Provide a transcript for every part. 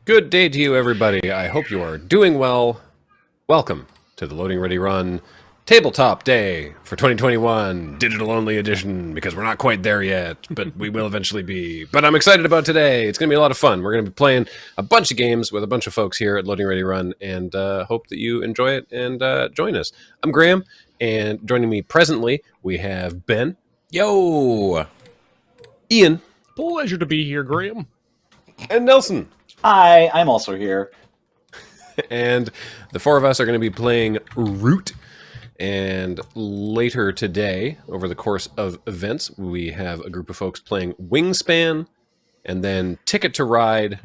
Good day to you, everybody. I hope you are doing well. Welcome to the Loading Ready Run Tabletop Day for 2021, Digital Only Edition, because we're not quite there yet, but we will eventually be. But I'm excited about today. It's going to be a lot of fun. We're going to be playing a bunch of games with a bunch of folks here at Loading Ready Run, and hope that you enjoy it and join us. I'm Graham, and joining me presently, we have Ben. Yo! Ian. Pleasure to be here, Graham. And Nelson. Hi, I'm also here. And the four of us are going to be playing Root. And later today, over the course of events, we have a group of folks playing Wingspan, and then Ticket to Ride,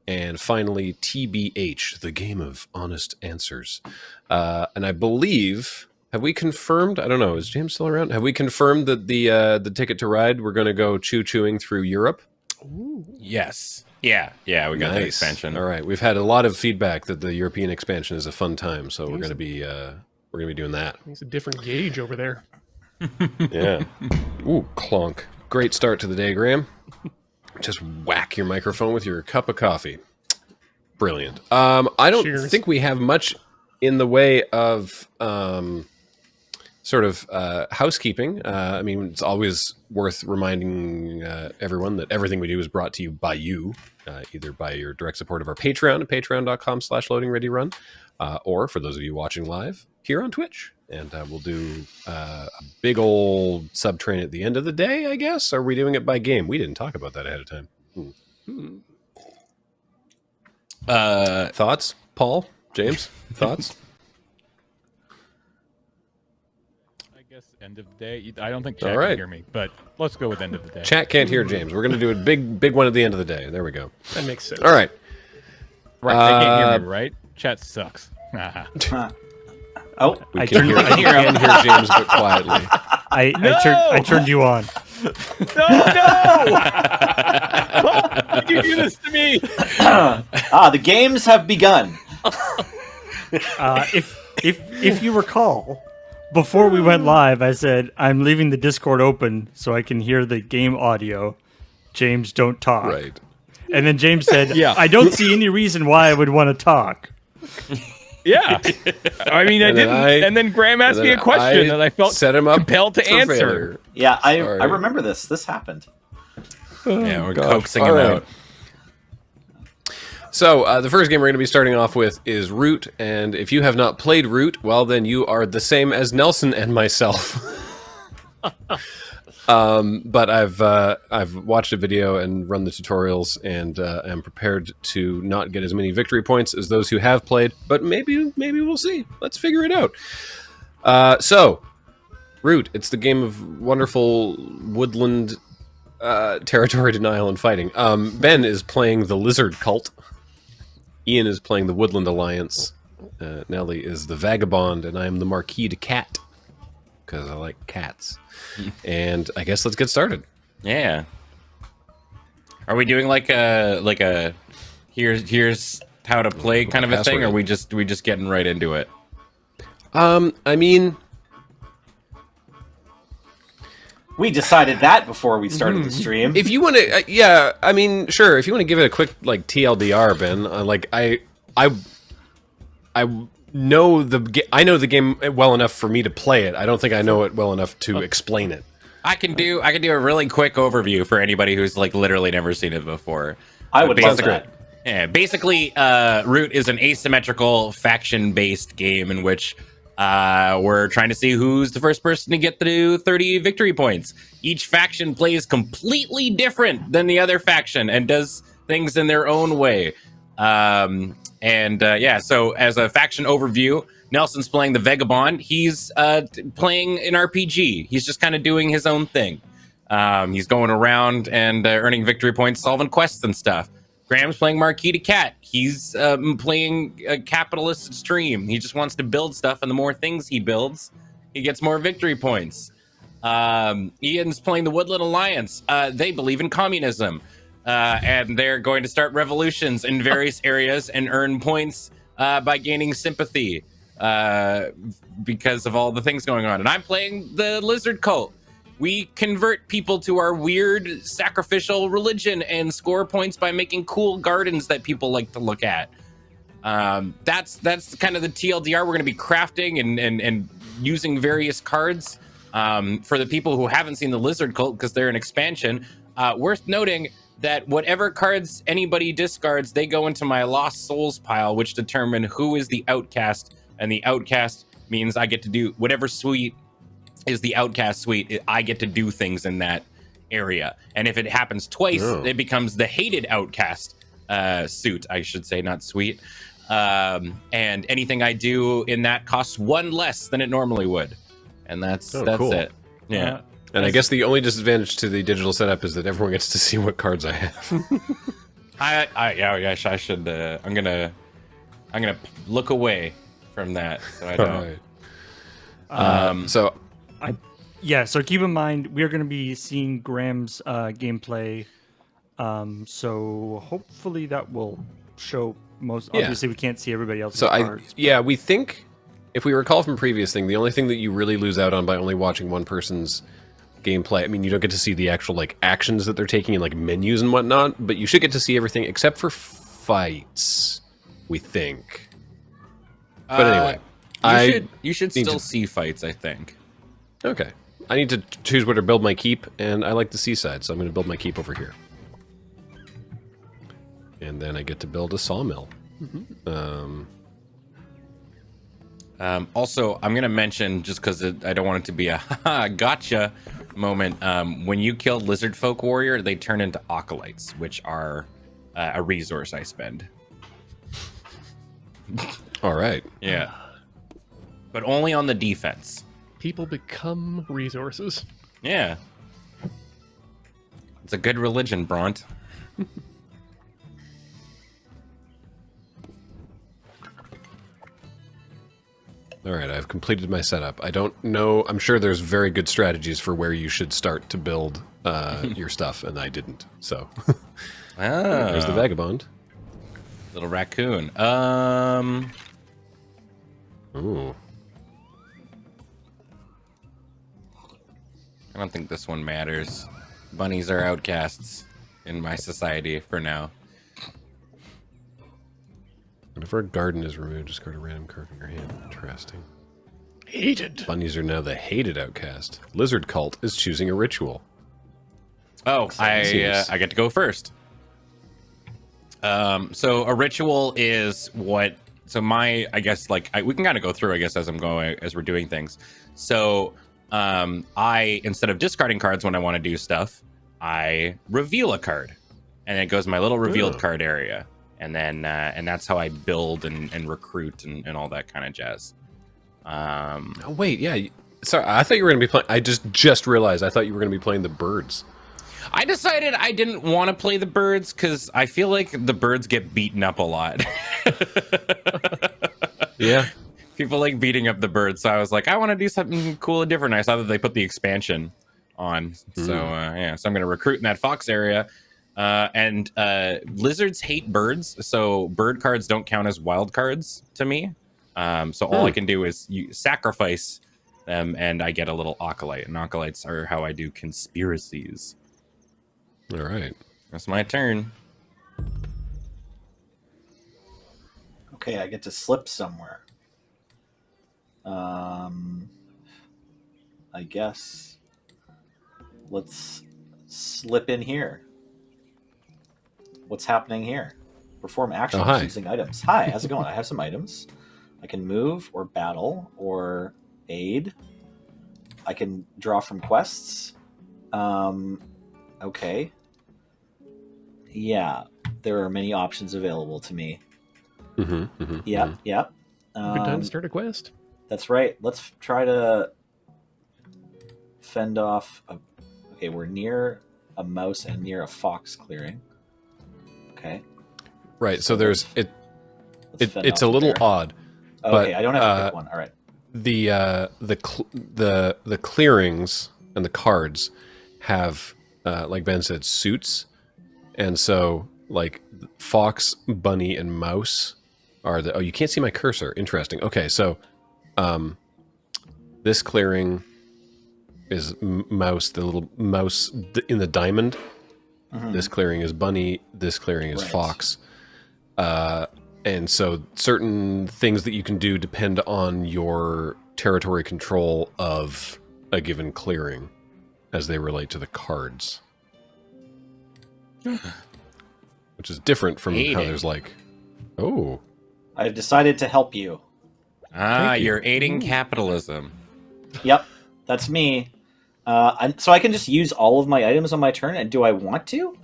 and finally TBH, the Game of Honest Answers. And I believe, have we confirmed? I don't know. Is James still around? Have we confirmed that the Ticket to Ride, we're going to go chewing through Europe? Ooh. Yes. Yeah, we got the expansion. All right, we've had a lot of feedback that the European expansion is a fun time, so we're going to be doing that. It's a different gauge over there. Yeah. Ooh, clonk. Great start to the day, Graham. Just whack your microphone with your cup of coffee. Brilliant. I don't think we have much in the way of housekeeping. I mean, it's always worth reminding everyone that everything we do is brought to you by you, either by your direct support of our Patreon at patreon.com/loadingreadyrun, or for those of you watching live here on Twitch. And we'll do a big old sub-train at the end of the day, I guess. Are we doing it by game? We didn't talk about that ahead of time. Thoughts? Paul? James? Thoughts? End of the day. I don't think chat can hear me, but let's go with end of the day. Chat can't hear James. We're going to do a big one at the end of the day. There we go. That makes sense. All right. Right, they can't hear me, right? Chat sucks. I can hear James, but quietly. I turned you on. No! Why did you do this to me? The games have begun. If you recall, before we went live, I said, I'm leaving the Discord open so I can hear the game audio. James, don't talk. Right. And then James said, I don't see any reason why I would want to talk. Yeah. I mean, I didn't. And then Graham asked me a question and I felt compelled to answer. Failure. Yeah, I remember this. This happened. Yeah, we're coaxing him out. So, the first game we're going to be starting off with is Root, and if you have not played Root, well, then you are the same as Nelson and myself. But I've watched a video and run the tutorials, and am prepared to not get as many victory points as those who have played, but maybe we'll see. Let's figure it out. So, Root, it's the game of wonderful woodland territory denial and fighting. Ben is playing the Lizard Cult. Ian is playing the Woodland Alliance. Nelly is the Vagabond, and I am the Marquis de Cat, because I like cats. And I guess let's get started. Yeah. Are we doing like a here's how to play kind of a thing, or are we just getting right into it? I mean, we decided that before we started the stream. If you want to, I mean, sure. If you want to give it a quick TLDR, Ben, I know the game well enough for me to play it. I don't think I know it well enough to explain it. I can do a really quick overview for anybody who's literally never seen it before. I would love that. Yeah, basically, Root is an asymmetrical faction-based game in which we're trying to see who's the first person to get to 30 victory points. Each faction plays completely different than the other faction and does things in their own way. So as a faction overview, Nelson's playing the Vagabond. He's playing an RPG. He's just kind of doing his own thing. He's going around and earning victory points, solving quests and stuff. Graham's playing Marquis de Cat. He's playing a capitalist stream. He just wants to build stuff, and the more things he builds, he gets more victory points. Ian's playing the Woodland Alliance. They believe in communism, and they're going to start revolutions in various areas and earn points by gaining sympathy because of all the things going on. And I'm playing the Lizard Cult. we convert people to our weird sacrificial religion and score points by making cool gardens that people like to look at. That's kind of the TLDR. We're going to be crafting and using various cards. For the people who haven't seen the Lizard Cult, because they're an expansion, worth noting that whatever cards anybody discards, they go into my Lost Souls pile, which determine who is the outcast. And the outcast means I get to do whatever suite is the outcast suite. I get to do things in that area. And if it happens twice, it becomes the hated outcast suit, I should say, not suite. And anything I do in that costs 1 less than it normally would. And that's cool. It. Yeah. And I guess the only disadvantage to the digital setup is that everyone gets to see what cards I have. I should. I'm gonna look away from that so I don't. So keep in mind we're going to be seeing Graham's gameplay. So hopefully that will show most. Obviously, we can't see everybody else's cards. We think. If we recall from previous thing, the only thing that you really lose out on by only watching one person's gameplay, I mean, you don't get to see the actual like actions that they're taking and like menus and whatnot, but you should get to see everything except for fights, we think. But anyway, you should still see fights, I think. Okay. I need to choose where to build my keep, and I like the seaside, so I'm going to build my keep over here. And then I get to build a sawmill. Also, I'm going to mention, just because I don't want it to be a gotcha moment, when you kill Lizard Folk Warrior, they turn into Acolytes, which are a resource I spend. All right. Yeah. But only on the defense. People become resources. Yeah. It's a good religion, Bront. All right, I've completed my setup. I don't know. I'm sure there's very good strategies for where you should start to build your stuff, and I didn't. So, there's the vagabond. Little raccoon. Ooh. I don't think this one matters. Bunnies are outcasts in my society for now. Whenever a garden is removed, discard a random card from your hand. Interesting. Hated. Bunnies are now the hated outcast. Lizard Cult is choosing a ritual. Oh, I get to go first. So a ritual is what? So I guess we can kind of go through, I guess, as we're doing things. So I, instead of discarding cards when I want to do stuff, I reveal a card, and it goes in my little revealed card area. And then, and that's how I build and recruit and all that kind of jazz. Oh, wait, yeah. Sorry, I thought you were going to be playing. I just realized I thought you were going to be playing the birds. I decided I didn't want to play the birds because I feel like the birds get beaten up a lot. Yeah. People like beating up the birds. So I was like, I want to do something cool and different. I saw that they put the expansion on. So, so I'm going to recruit in that fox area. And lizards hate birds, so bird cards don't count as wild cards to me. So all I can do is sacrifice them, and I get a little acolyte. And acolytes are how I do conspiracies. All right. That's my turn. Okay, I get to slip somewhere. I guess let's slip in here. What's happening here? Perform actions using items. Hi, how's it going? I have some items. I can move or battle or aid. I can draw from quests. Okay. Yeah, there are many options available to me. Yep. Good time to start a quest. That's right. Let's try to fend off. Okay, we're near a mouse and near a fox clearing. Okay. Right. So there's it's a little odd. Oh, but, okay, I don't have to pick one. All right. The clearings and the cards have like Ben said, suits, and so like fox, bunny, and mouse are the. Oh, you can't see my cursor. Interesting. Okay, so this clearing is mouse, the little mouse in the diamond. This clearing is bunny. This clearing is fox. And so certain things that you can do depend on your territory control of a given clearing as they relate to the cards. Which is different from how there's like, oh. I've decided to help you. You're aiding capitalism. Yep, that's me. So I can just use all of my items on my turn, and do I want to?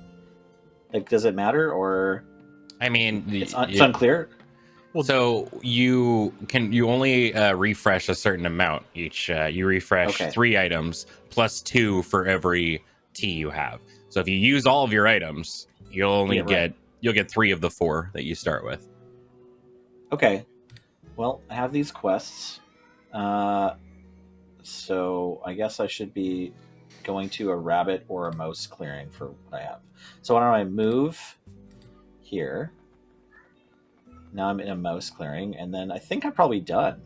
Like, does it matter, or... I mean, it's unclear. Well, so you only refresh a certain amount each. You refresh 3 items plus 2 for every T you have. So if you use all of your items, you'll only get 3 of the 4 that you start with. Okay. Well, I have these quests. So I guess I should be going to a rabbit or a mouse clearing for what I have. So why don't I move here? Now I'm in a mouse clearing, and then I think I'm probably done.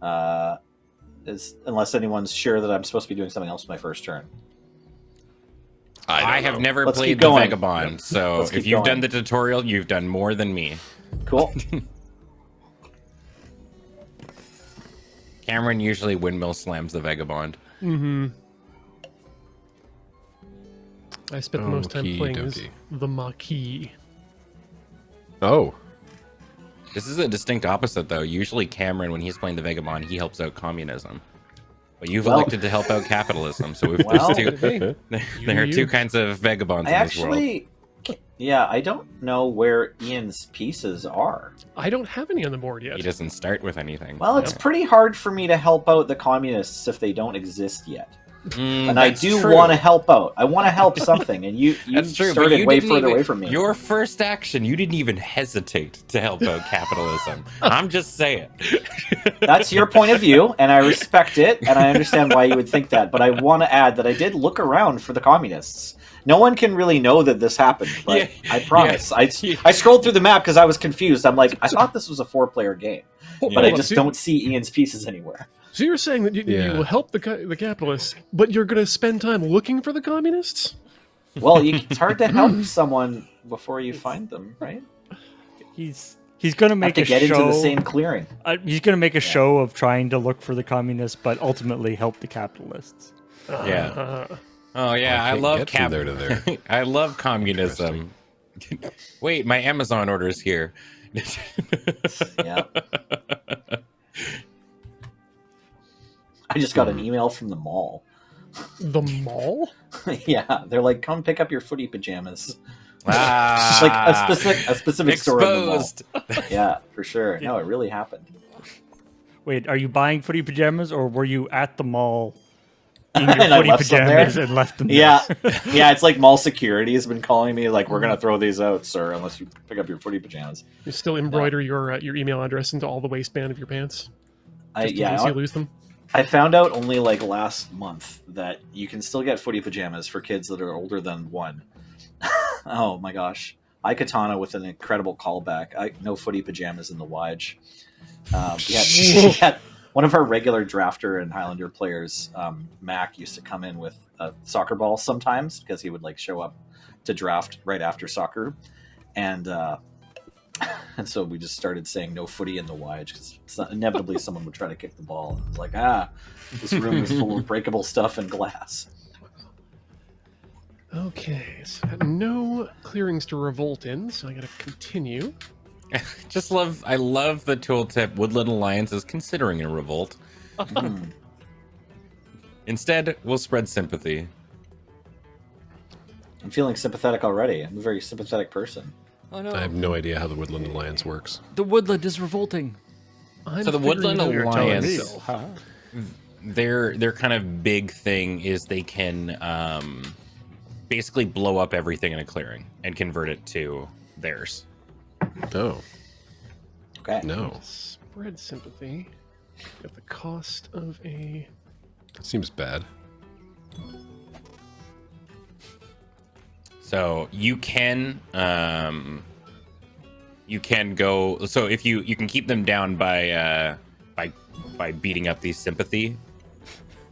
Unless anyone's sure that I'm supposed to be doing something else with my first turn. I have never played the Vagabond, so if you've done the tutorial, you've done more than me. Cool. Cameron usually windmill slams the Vagabond. Mm-hmm. I spent the most time playing as the Maquis. Oh. This is a distinct opposite, though. Usually Cameron, when he's playing the Vagabond, he helps out communism. But you've elected to help out capitalism, so we've there are 2 kinds of Vagabonds in this world. Yeah, I don't know where Ian's pieces are. I don't have any on the board yet. He doesn't start with anything. Well, it's pretty hard for me to help out the communists if they don't exist yet. And I do want to help out. I want to help something, and you started way further away from me. Your first action, you didn't even hesitate to help out capitalism. I'm just saying. That's your point of view, and I respect it, and I understand why you would think that. But I want to add that I did look around for the communists. No one can really know that this happened, but I promise. I scrolled through the map because I was confused. I'm like, I thought this was a 4-player game, but I just don't see Ian's pieces anywhere. So you're saying that you will help the capitalists, but you're going to spend time looking for the communists? Well, it's hard to help someone before you find them, right? He's going to make a show. Get into the same clearing. He's going to make a show of trying to look for the communists, but ultimately help the capitalists. Yeah. Oh yeah, I love I love communism. Wait, my Amazon order is here. Yeah. I just got an email from the mall. The mall? Yeah, they're like, come pick up your footy pajamas. Like a specific store in the mall. Yeah, for sure. No, it really happened. Wait, are you buying footy pajamas, or were you at the mall in your footy pajamas and left them there? Yeah, it's like mall security has been calling me, like, we're going to throw these out, sir, unless you pick up your footy pajamas. You still embroider your email address into all the waistband of your pants? In case you lose them? I found out only like last month that you can still get footy pajamas for kids that are older than 1. Oh my gosh. Katana with an incredible callback. No footy pajamas in the Wige. We had one of our regular drafter and Highlander players, Mac, used to come in with a soccer ball sometimes because he would like show up to draft right after soccer. And so we just started saying no footy in the Wige because inevitably someone would try to kick the ball. And it was like, this room is full of breakable stuff and glass. Okay, so no clearings to revolt in, so I gotta continue. I love the tooltip. Woodland Alliance is considering a revolt. Instead, we'll spread sympathy. I'm feeling sympathetic already. I'm a very sympathetic person. Oh, no. I have no idea how the Woodland Alliance works. The Woodland is revolting. So the Woodland Alliance, their kind of big thing is they can basically blow up everything in a clearing and convert it to theirs. Oh. Okay. No. Spread sympathy at the cost of a... Seems bad. So you can go. So if you can keep them down by beating up these sympathy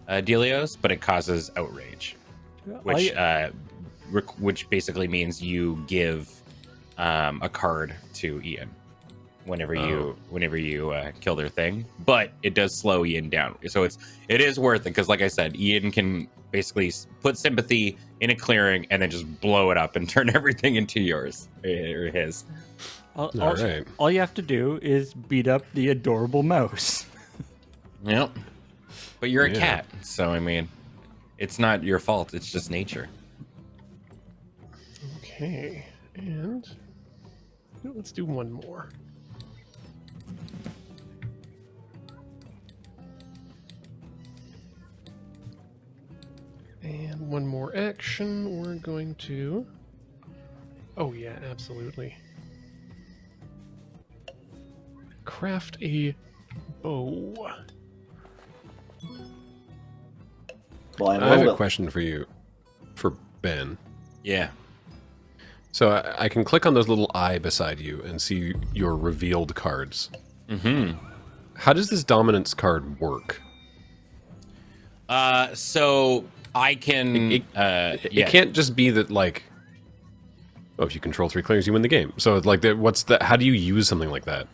dealios, but it causes outrage, which basically means you give a card to Ian whenever you kill their thing, but it does slow Ian down. So it is worth it because, like I said, Ian can basically put sympathy in a clearing and then just blow it up and turn everything into yours or his. All you have to do is beat up the adorable mouse. Yep. But you're a cat, so I mean, it's not your fault. It's just nature. Okay, and let's do one more. And one more action. We're going to... Oh yeah, absolutely. Craft a bow. Well, I have a question for you, for Ben. Yeah. So I can click on those little eye beside you and see your revealed cards. Mm-hmm. How does this dominance card work? So I can... It can't just be that, like... Oh, if you control 3 clearings, you win the game. So, like, how do you use something like that?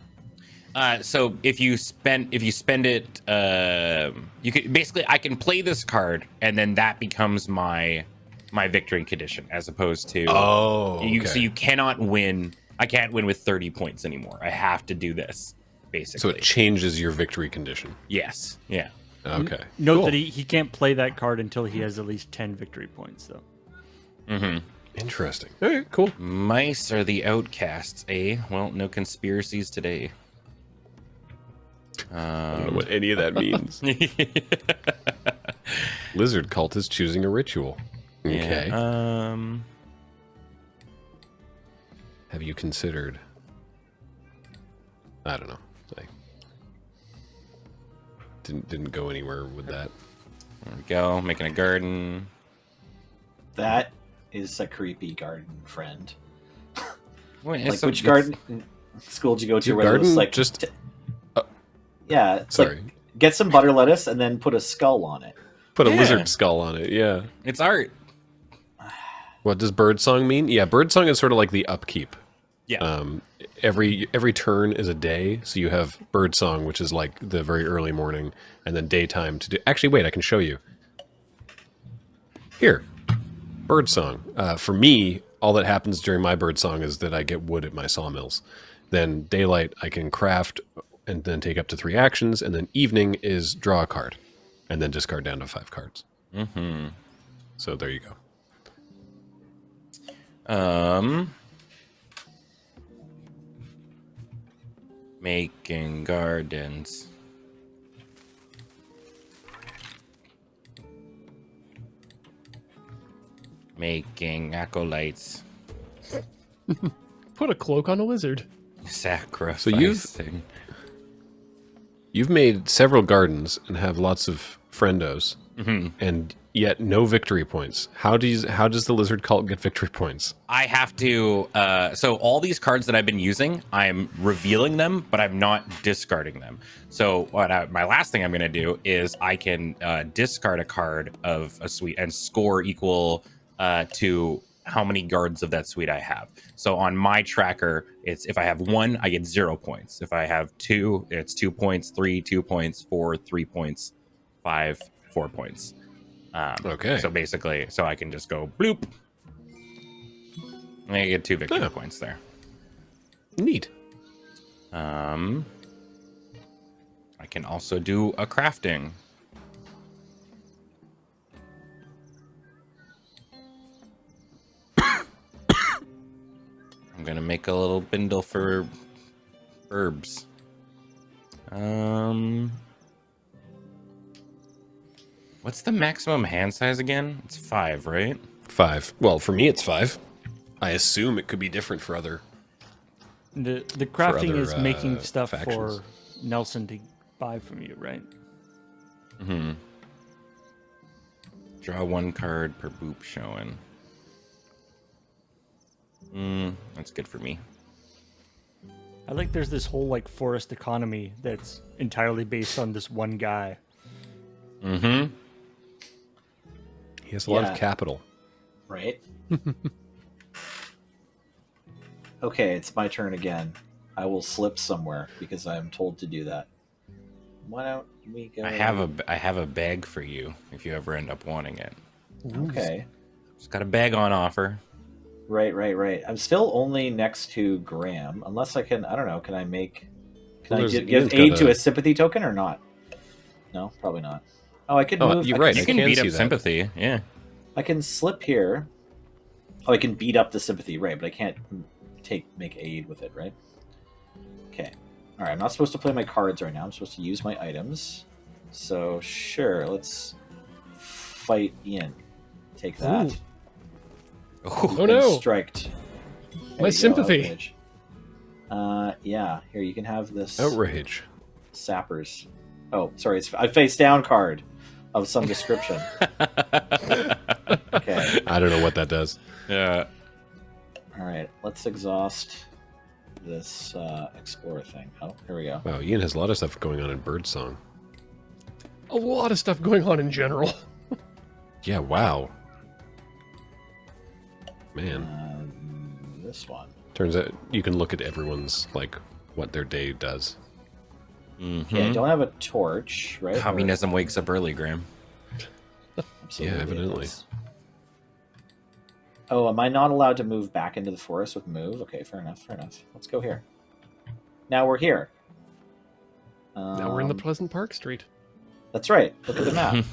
So if you spend it, you can basically, I can play this card and then that becomes my victory condition, as opposed to so you cannot win. I can't win with 30 points anymore. I have to do this basically. So it changes your victory condition. Yes. Yeah. Okay. Note that he can't play that card until he has at least 10 victory points, though. Mm-hmm. Interesting. All right. Cool. Mice are the outcasts, eh? Well, no conspiracies today. I don't know what any of that means. Lizard cult is choosing a ritual. Okay. Yeah, have you considered? I don't know. I didn't go anywhere with that. There we go. Making a garden. That is a creepy garden, friend. Wait, like, which garden school did you go to? Where garden it was like just. Yeah, it's like get some butter lettuce and then put a skull on it. Put a lizard skull on it, yeah. It's art. What does birdsong mean? Yeah, birdsong is sort of like the upkeep. Yeah. Every turn is a day, so you have birdsong, which is like the very early morning, and then daytime to do... Actually, wait, I can show you. Here. Birdsong. For me, all that happens during my birdsong is that I get wood at my sawmills. Then daylight, I can craft... and then take up to 3 actions, and then evening is draw a card, and then discard down to 5 cards. Mm-hmm. So there you go. Making gardens. Making acolytes. Put a cloak on a lizard. Sacrificing. So you've made several gardens and have lots of friendos, and yet no victory points. How does the lizard cult get victory points? I have to. So all these cards that I've been using, I'm revealing them, but I'm not discarding them. So my last thing I'm going to do is I can discard a card of a suite and score equal to how many guards of that suite I have. So on my tracker, it's if I have 1, I get 0 points. If I have 2, it's 2 points, 3, 2 points, 4, 3 points, 5, 4 points. Okay. So basically, so I can just go bloop. And I get 2 victory points there. Neat. I can also do a crafting. I'm gonna make a little bindle for herbs. What's the maximum hand size again? It's 5, right? 5. Well, for me it's 5. I assume it could be different for other. The crafting is making stuff factions. for Nelson to buy from you, right? Mm-hmm. Draw 1 card per boop showing. That's good for me. I like there's this whole like forest economy that's entirely based on this one guy. Mm-hmm. He has a lot of capital. Right? Okay, it's my turn again. I will slip somewhere because I am told to do that. Why don't we go... I have a bag for you if you ever end up wanting it. Okay. Just got a bag on offer. Right. I'm still only next to Graham, unless I can... I don't know. Can I make... Can I give aid to a sympathy token or not? No, probably not. Oh, I could move... You're right. You can beat up sympathy. Yeah. I can slip here. Oh, I can beat up the sympathy, right? But I can't make aid with it, right? Okay. All right. I'm not supposed to play my cards right now. I'm supposed to use my items. So sure, let's fight in. Take that. Oh no! Striked. My sympathy. Yeah. Here, you can have this. Outrage. Sappers. Oh, sorry. It's a face down card of some description. Okay. I don't know what that does. Yeah. All right. Let's exhaust this explorer thing. Oh, here we go. Wow, Ian has a lot of stuff going on in Birdsong. A lot of stuff going on in general. Yeah, wow. Man. This one. Turns out you can look at everyone's, like, what their day does. Okay, I don't have a torch, right? Communism wakes up early, Graham. Absolutely. Yeah, evidently. Oh, am I not allowed to move back into the forest with move? Okay, fair enough. Let's go here. Now we're here. Now we're in the Pleasant Park Street. That's right. Look at the map.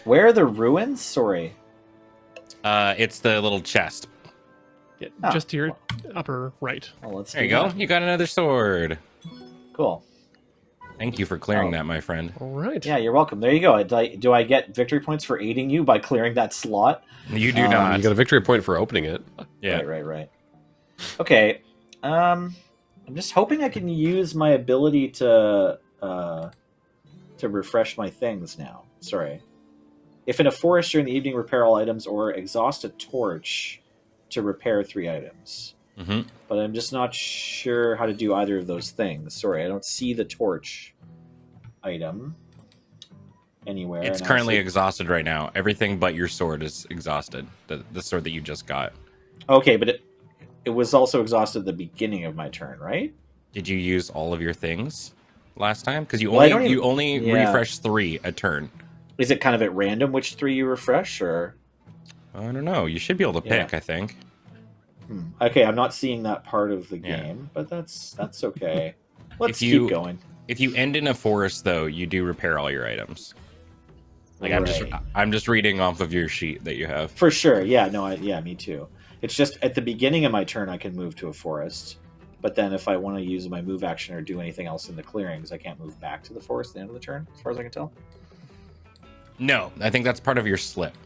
Where are the ruins? Sorry. It's the little chest. Yeah, just to your upper right. Well, there you go. You got another sword. Cool. Thank you for clearing that, my friend. All right. Yeah, you're welcome. There you go. Do I get victory points for aiding you by clearing that slot? You do not. You got a victory point for opening it. Yeah. Right. Okay. I'm just hoping I can use my ability to refresh my things now. Sorry. If in a forest during the evening, repair all items or exhaust a torch to repair 3 items. Mm-hmm. But I'm just not sure how to do either of those things. Sorry, I don't see the torch item anywhere. It's currently exhausted right now. Everything but your sword is exhausted. The sword that you just got. Okay, but it was also exhausted at the beginning of my turn, right? Did you use all of your things last time? Because you only refresh 3 a turn. Is it kind of at random which 3 you refresh, or? I don't know. You should be able to pick, I think. Okay, I'm not seeing that part of the game, but that's okay. Let's keep going. If you end in a forest, though, you do repair all your items. Like I'm just reading off of your sheet that you have. For sure. Yeah. No. Me too. It's just at the beginning of my turn I can move to a forest, but then if I want to use my move action or do anything else in the clearings, I can't move back to the forest at the end of the turn, as far as I can tell. No, I think that's part of your slip.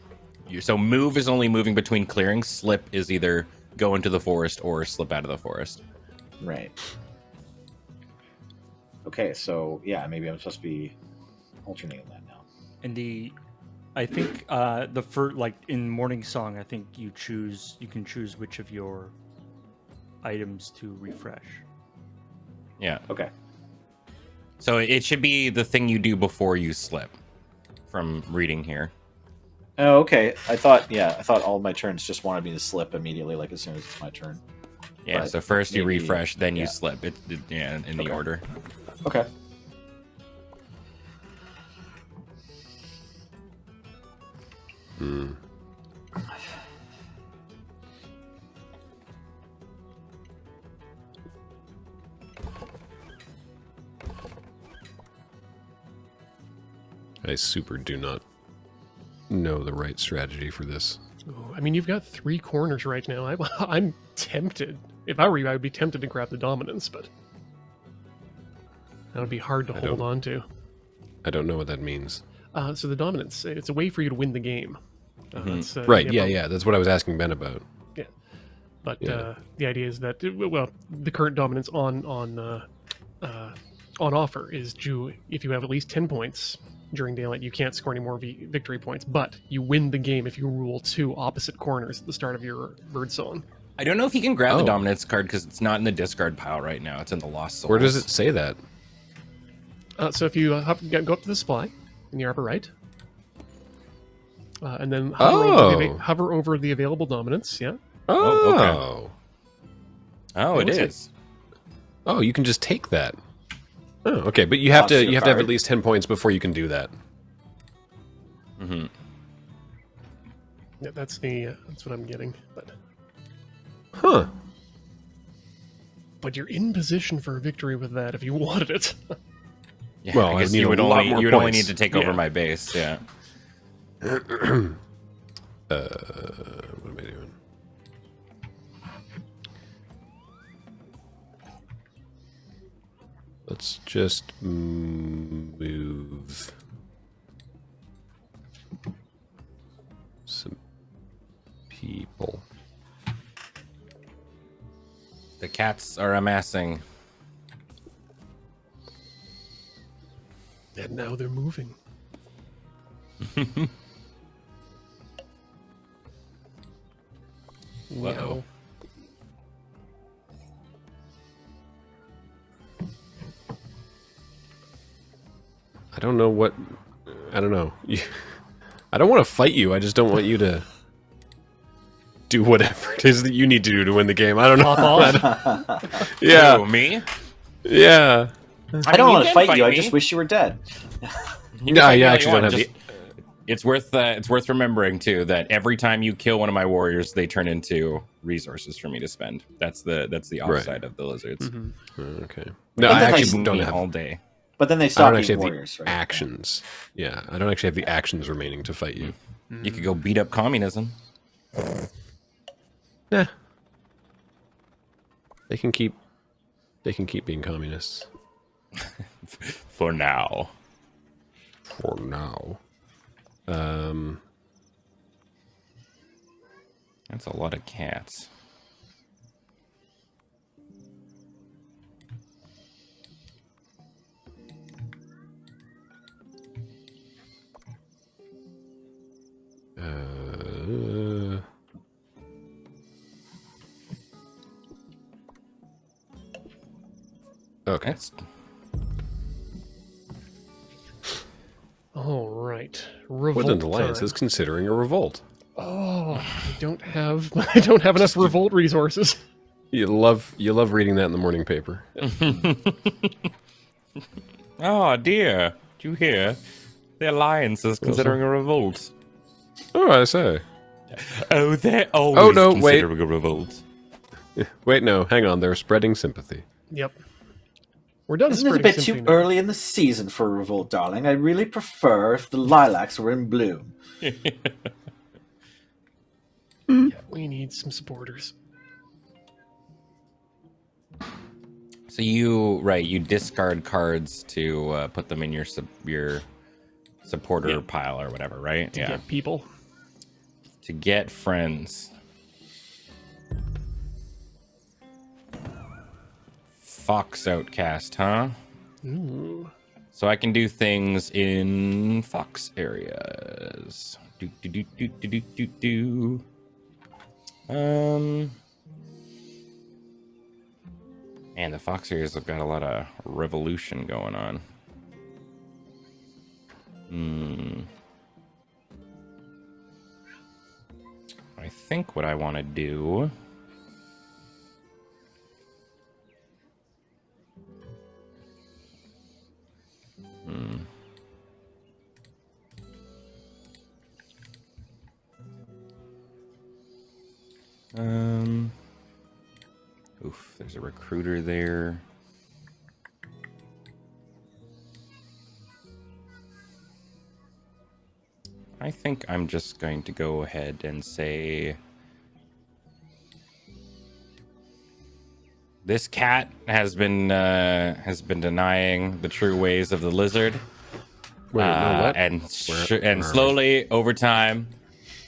So move is only moving between clearings. Slip is either go into the forest or slip out of the forest. Right. Okay, so yeah, maybe I'm supposed to be alternating that now. And I think in Morning Song, I think you can choose which of your items to refresh. Yeah. Okay. So it should be the thing you do before you slip. From reading here. Oh, okay. I thought all my turns just wanted me to slip immediately, like as soon as it's my turn. Yeah. But so first you refresh, then you slip. In the order. Okay. I super do not know the right strategy for this. Ooh, I mean, you've got 3 corners right now. I'm tempted. If I were you, I would be tempted to grab the dominance, but that would be hard to hold on to. I don't know what that means. So the dominance, it's a way for you to win the game. Right, yeah. That's what I was asking Ben about. Yeah. But the idea is that, the current dominance on offer is if you have at least 10 points during daylight, you can't score any more victory points, but you win the game if you rule 2 opposite corners at the start of your Birdsong. I don't know if you can grab the dominance card because it's not in the discard pile right now. It's in the Lost Souls. Where does it say that? So if you go up to the supply in your upper right, And then hover over the available dominance. Yeah. Oh. Okay. Oh, it is. Oh, you can just take that. Oh, okay, but you have to have at least 10 points before you can do that. Mm-hmm. Yeah, that's what I'm getting. But But you're in position for a victory with that if you wanted it. Yeah, well, I guess you would only need to take over my base. Yeah. What am I doing? Let's just move some people. The cats are amassing. And now they're moving. Uh-oh. I don't know what... I don't know. I don't want to fight you. I just don't want you to do whatever it is that you need to do to win the game. I don't know. Yeah. Who, me? Yeah. I don't want to fight you. I just wish you were dead. No, you actually don't have the... It's worth remembering too that every time you kill one of my warriors, they turn into resources for me to spend. That's the offside of the lizards. Mm-hmm. Okay. No, I actually don't have all day. But then they stop being warriors, right? Actions. Yeah, I don't actually have the actions remaining to fight you. You could go beat up communism. Nah. They can keep being communists. For now. For now. That's a lot of cats. Okay. All right. Revolt. Woodland Alliance is considering a revolt. Oh, I don't have enough revolt resources. You love reading that in the morning paper. Oh dear. Did you hear? The Alliance is considering a revolt. Oh, I say. Oh, they're always considering a revolt. Wait, no, hang on. They're spreading sympathy. Yep. We're done. Isn't it a bit too early in the season for a revolt, darling? I'd really prefer if the lilacs were in bloom. Yeah, we need some supporters. So you discard cards to put them in your supporter pile or whatever, right? To get people. To get friends. Fox Outcast, huh? Ooh. So I can do things in Fox areas. And the Fox areas have got a lot of revolution going on. I think what I want to do... Oof, there's a recruiter there. I think I'm just going to go ahead and say this cat has been denying the true ways of the lizard. Wait, no, what? And slowly over time,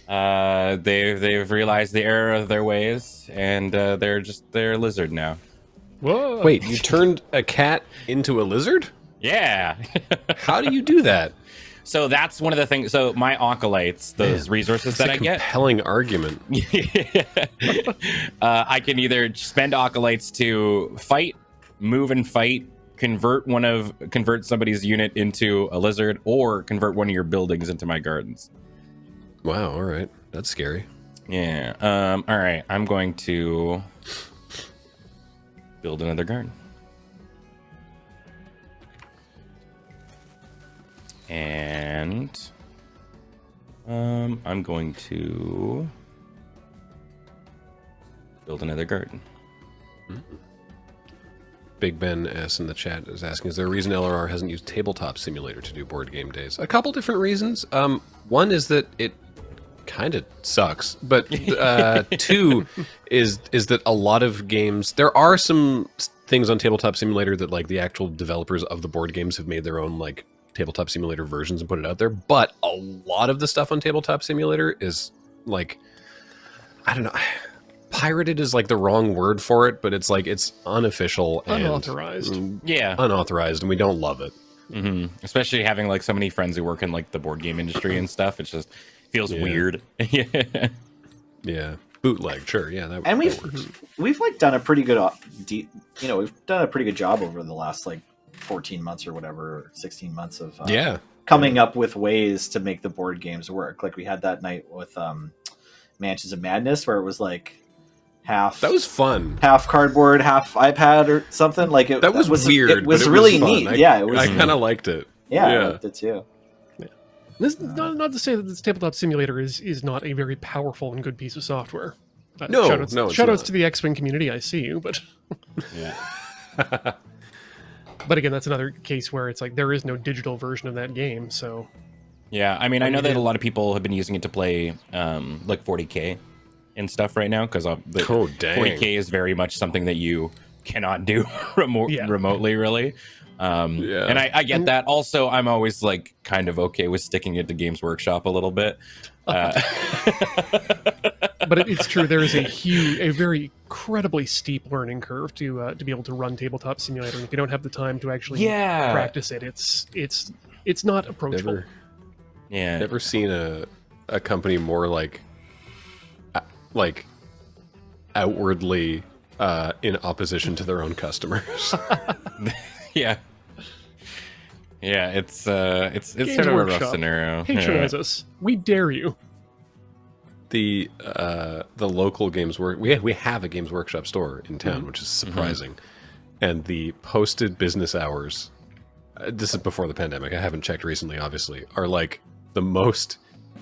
they've realized the error of their ways, and they're a lizard now. Whoa! Wait, you turned a cat into a lizard? Yeah. How do you do that? So that's one of the things. So my acolytes, those resources that I get, compelling argument. I can either spend acolytes to fight, move and fight, convert somebody's unit into a lizard, or convert one of your buildings into my gardens. Wow. All right. That's scary. Yeah. All right. I'm going to build another garden. And I'm going to build another garden. Big Ben S in the chat is asking, is there a reason LRR hasn't used Tabletop Simulator to do board game days? A couple different reasons. One is that it kind of sucks, but two is that a lot of games, there are some things on Tabletop Simulator that like the actual developers of the board games have made their own like Tabletop Simulator versions and put it out there, but a lot of the stuff on Tabletop Simulator is like, I don't know, pirated is like the wrong word for it, but it's like it's unofficial and unauthorized. Unauthorized, and we don't love it. Especially having like so many friends who work in like the board game industry and stuff. It just feels weird. Yeah, bootleg, sure, yeah. That, and that we've like done a pretty good, we've done a pretty good job over the last like 14 months or whatever, or 16 months of coming up with ways to make the board games work. Like we had that night with Mansions of Madness where it was like half, that was fun, half cardboard, half iPad or something. Like that was weird. It was really neat. It was. I kind of liked it. I liked it too. This is not to say that this Tabletop Simulator is not a very powerful and good piece of software. Shoutouts to the X-Wing community. I see you, but but again, that's another case where it's like there is no digital version of that game. So yeah, I mean, I know that a lot of people have been using it to play like 40K and stuff right now because 40K is very much something that you cannot do remotely, really. And I get that. Also, I'm always like kind of okay with sticking it to Games Workshop a little bit. But it's true. There is a very incredibly steep learning curve to be able to run Tabletop Simulator. And if you don't have the time to actually practice it, it's not approachable. Never seen a company more like outwardly in opposition to their own customers. It's sort of a rough scenario. Patronize us. We dare you. The local Games we have a Games Workshop store in town, which is surprising. And the posted business hours, this is before the pandemic, I haven't checked recently, obviously, are like the most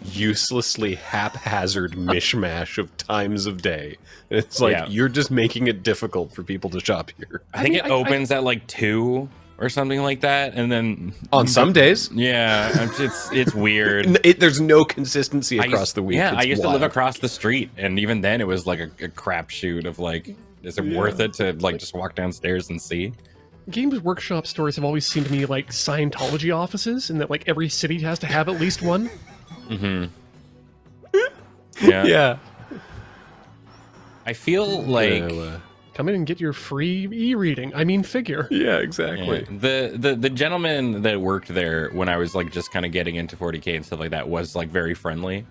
uselessly haphazard mishmash of times of day. And it's like you're just making it difficult for people to shop here. I think it opens at like 2 or something like that, and then on some days, it's weird. There's no consistency across the week. I used to live across the street, and even then, it was like a crapshoot of like, is it worth it to like just walk downstairs and see? Games Workshop stores have always seemed to me like Scientology offices, in that like every city has to have at least one. Yeah. I feel like come in and get your free e-reading. I mean, figure. Yeah, exactly. Yeah. The gentleman that worked there when I was like just kind of getting into 40K and stuff like that was like very friendly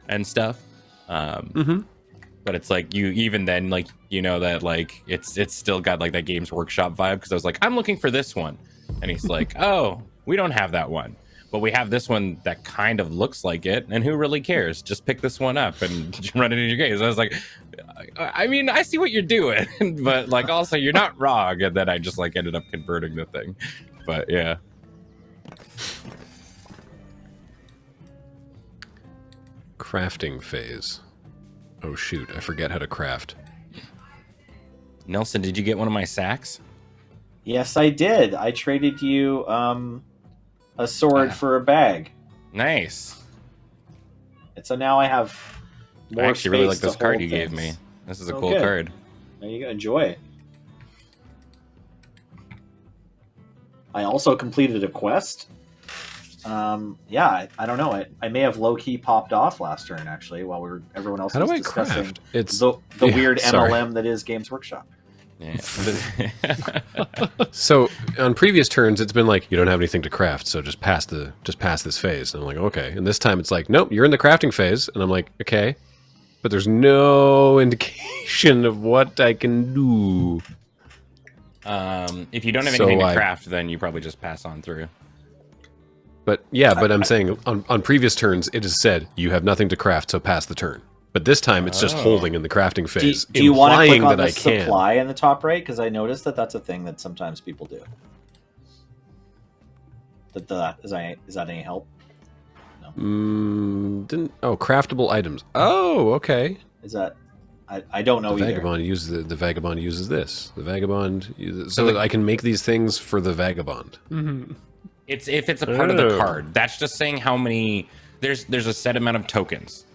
and stuff. But it's like even then, like, you know, that like it's still got like that Games Workshop vibe, because I was like, I'm looking for this one, and he's like, oh, we don't have that one, but we have this one that kind of looks like it, and who really cares? Just pick this one up and run it in your games. I was like, I mean, I see what you're doing, but like also you're not wrong. And then I just like ended up converting the thing. But yeah. Crafting phase. Oh shoot, I forget how to craft. Nelson, did you get one of my sacks? Yes, I did. I traded you a sword for a bag. Nice. And so now I have more I actually really like space this card you gave me. This is a cool good. card. There you go. Enjoy it. I also completed a quest. I don't know. I may have low-key popped off last turn, actually, while everyone else was discussing craft? It's the weird MLM that is Games Workshop. Yeah. So on previous turns, it's been like, you don't have anything to craft, so just pass this phase. And I'm like, okay. And this time it's like, nope, you're in the crafting phase. And I'm like, okay. But there's no indication of what I can do. If you don't have anything to craft, then you probably just pass on through. But yeah, but I'm saying on previous turns it has said you have nothing to craft, so pass the turn. But this time it's just holding in the crafting phase. Do you want to click on the supply in the top right? Because I noticed that that's a thing that sometimes people do. Is that any help? No. Craftable items. Oh, okay. Is that? I don't know. The vagabond uses the vagabond uses this. The vagabond uses so that I can make these things for the vagabond. Mm-hmm. It's if it's a part of the card. That's just saying how many. There's a set amount of tokens,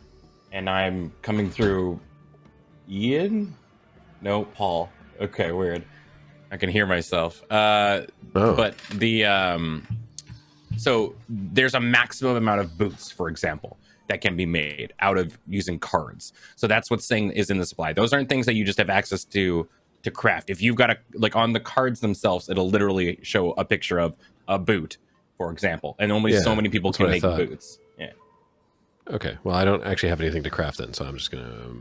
and I'm coming through. Ian? No, Paul. Okay, weird. I can hear myself. But the so there's a maximum amount of boots, for example, that can be made out of using cards. So that's what's saying is in the supply. Those aren't things that you just have access to craft. If you've got on the cards themselves, it'll literally show a picture of a boot, for example, and only so many people can make boots. Yeah. Okay. Well, I don't actually have anything to craft then, so I'm just gonna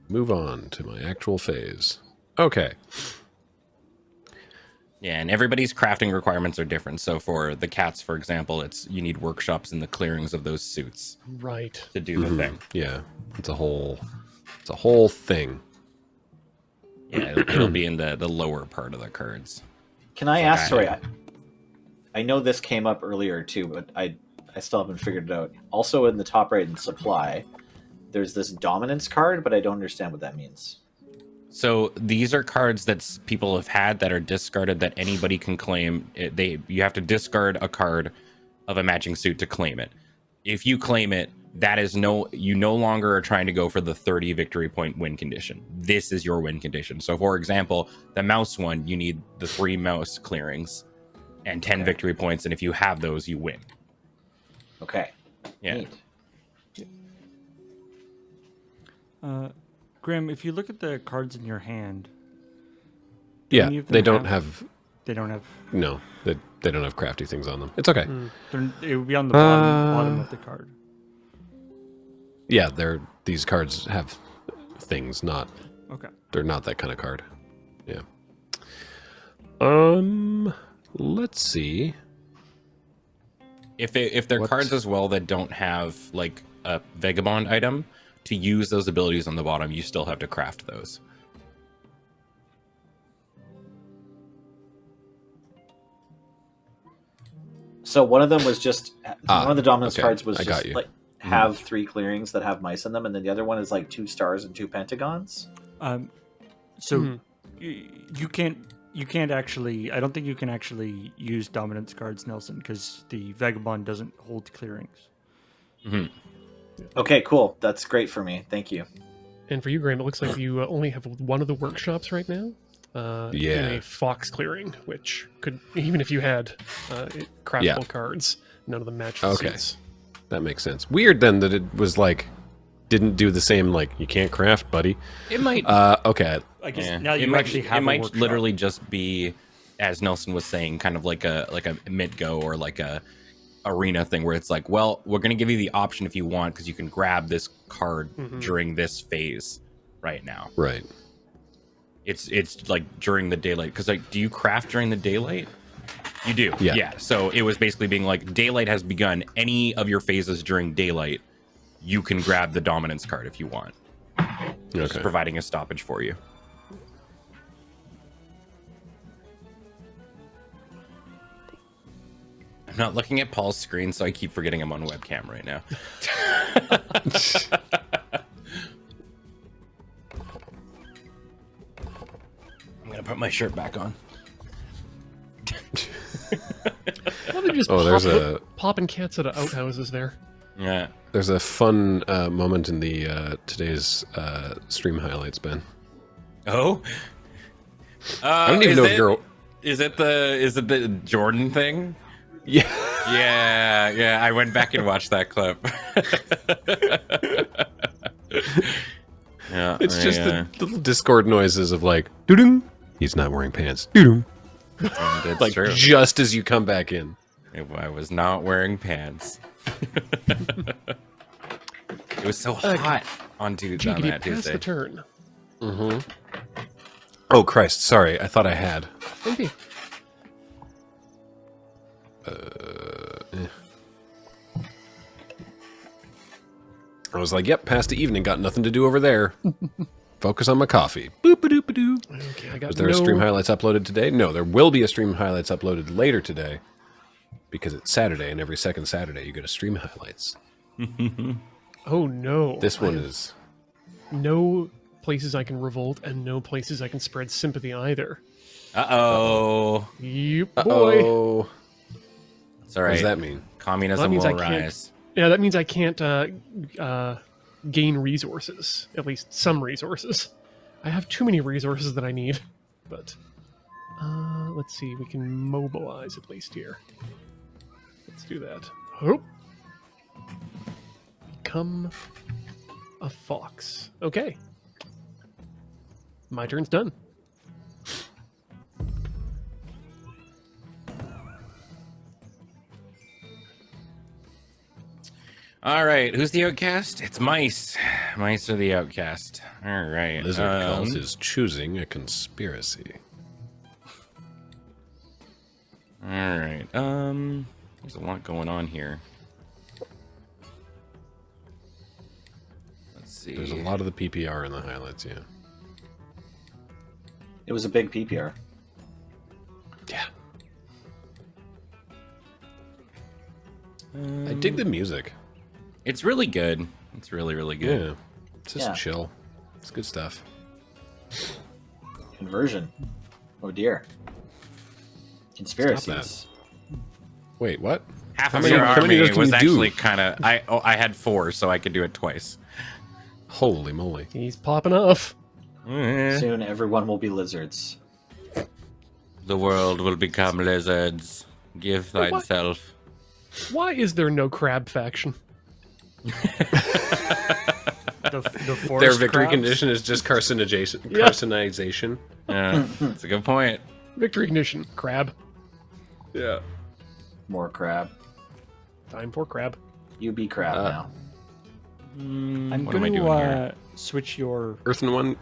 move on to my actual phase. Okay. Yeah, and everybody's crafting requirements are different. So for the cats, for example, you need workshops in the clearings of those suits, right, to do the thing. Yeah, it's a whole thing. Yeah, it'll be in the lower part of the cards. Can I ask? Sorry, I know this came up earlier too, but I still haven't figured it out. Also, in the top right in supply, there's this dominance card, but I don't understand what that means. So these are cards that people have had that are discarded that anybody can claim. You have to discard a card of a matching suit to claim it. If you claim it, you no longer are trying to go for the 30 victory point win condition. This is your win condition. So for example, the mouse one, you need the 3 mouse clearings and 10 victory points, and if you have those, you win. Okay. Yeah. Neat. Graham, if you look at the cards in your hand, they don't have. They don't have. No, they don't have crafty things on them. It's okay. It would be on the bottom of the card. Yeah, these cards have things, not. Okay. They're not that kind of card. Yeah. Let's see. If they're cards as well that don't have like a vagabond item, to use those abilities on the bottom, you still have to craft those. So one of them was just one of the dominance cards was just you. like have 3 clearings that have mice in them, and then the other one is like 2 stars and 2 pentagons. You can't actually. I don't think you can actually use dominance cards, Nelson, because the vagabond doesn't hold clearings. Mm-hmm. Okay, cool. That's great for me. Thank you. And for you, Graham, it looks like you only have one of the workshops right now. And a fox clearing, which could, even if you had craftable cards, none of them match the suits. That makes sense. Weird then that it was like, didn't do the same, like, you can't craft, buddy. It might. Okay. I guess now you actually have. It might literally just be, as Nelson was saying, kind of like a mid-go or like a arena thing where it's like, well, we're going to give you the option if you want, because you can grab this card during this phase right now. Right. It's like during the daylight, because like, do you craft during the daylight? You do. Yeah. So it was basically being like, daylight has begun. Any of your phases during daylight, you can grab the dominance card if you want. Just providing a stoppage for you. I'm not looking at Paul's screen, so I keep forgetting I'm on webcam right now. I'm gonna put my shirt back on. Just popping cats out of outhouses there. Yeah. There's a fun moment in the today's stream highlights, Ben. Oh. I don't even know if you're. Is it the Jordan thing? Yeah. Yeah. I went back and watched that clip. Yeah. It's just the little Discord noises of like, doo-doo, he's not wearing pants. Doo-doo. That's like true. Just as you come back in. I was not wearing pants. It was so hot on that Tuesday. Pass the turn. Mm-hmm. Oh Christ! Sorry, I thought I had. Maybe. I was like, yep, past the evening, got nothing to do over there. Focus on my coffee. Boop-a-doop-a-doo. Okay, I got Was there a stream highlights uploaded today? No, there will be a stream highlights uploaded later today because it's Saturday, and every second Saturday you get a stream highlights. Oh, no. This one is... No places I can revolt and no places I can spread sympathy either. Uh-oh. Yep, boy. Uh-oh. It's all right. What does that mean? Communism will rise. Yeah, that means I can't gain resources. At least some resources. I have too many resources that I need. But let's see. We can mobilize at least here. Let's do that. Oh. Become a fox. Okay. My turn's done. All right, who's the outcast? It's mice. Mice are the outcast. All right. Lizard Cult is choosing a conspiracy. All right. There's a lot going on here. Let's see. There's a lot of the PPR in the highlights, yeah. It was a big PPR. Yeah. I dig the music. It's really good. It's really, really good. Yeah. It's just chill. It's good stuff. Conversion. Oh dear. Conspiracies. Wait, what? Half of your army was actually kind of... I had 4, so I could do it twice. Holy moly. He's popping off. Soon everyone will be lizards. The world will become lizards. Give thyself. Why is there no crab faction? The Their victory crabs? condition is just carcinization. Yeah, that's a good point. Victory condition. Crab. Yeah. More crab. Time for crab. You be crab now. I'm What am I going doing to here? switch your... Earthen one.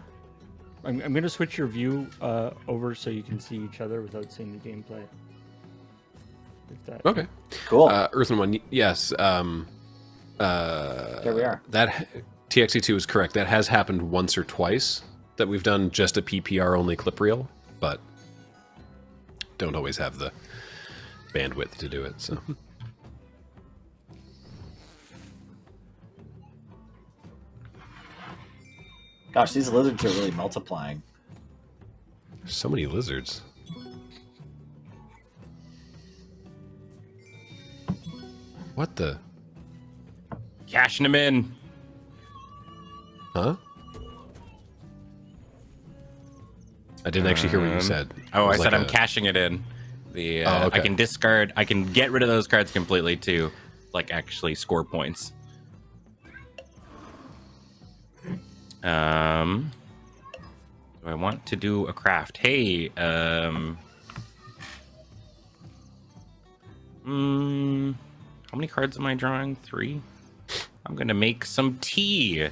I'm going to switch your view over so you can see each other without seeing the gameplay. Okay. Cool. Earthen one, yes. There we are. That TXE2 is correct. That has happened once or twice that we've done just a PPR only clip reel, but don't always have the bandwidth to do it. So. Gosh, these lizards are really multiplying. There's so many lizards. What the? Cashing them in. Huh? I didn't actually hear what you said. Oh, I said I'm cashing it in. The okay. I can discard. I can get rid of those cards completely to, like, actually score points. Do I want to do a craft? Hey, how many cards am I drawing? 3. I'm gonna make some tea.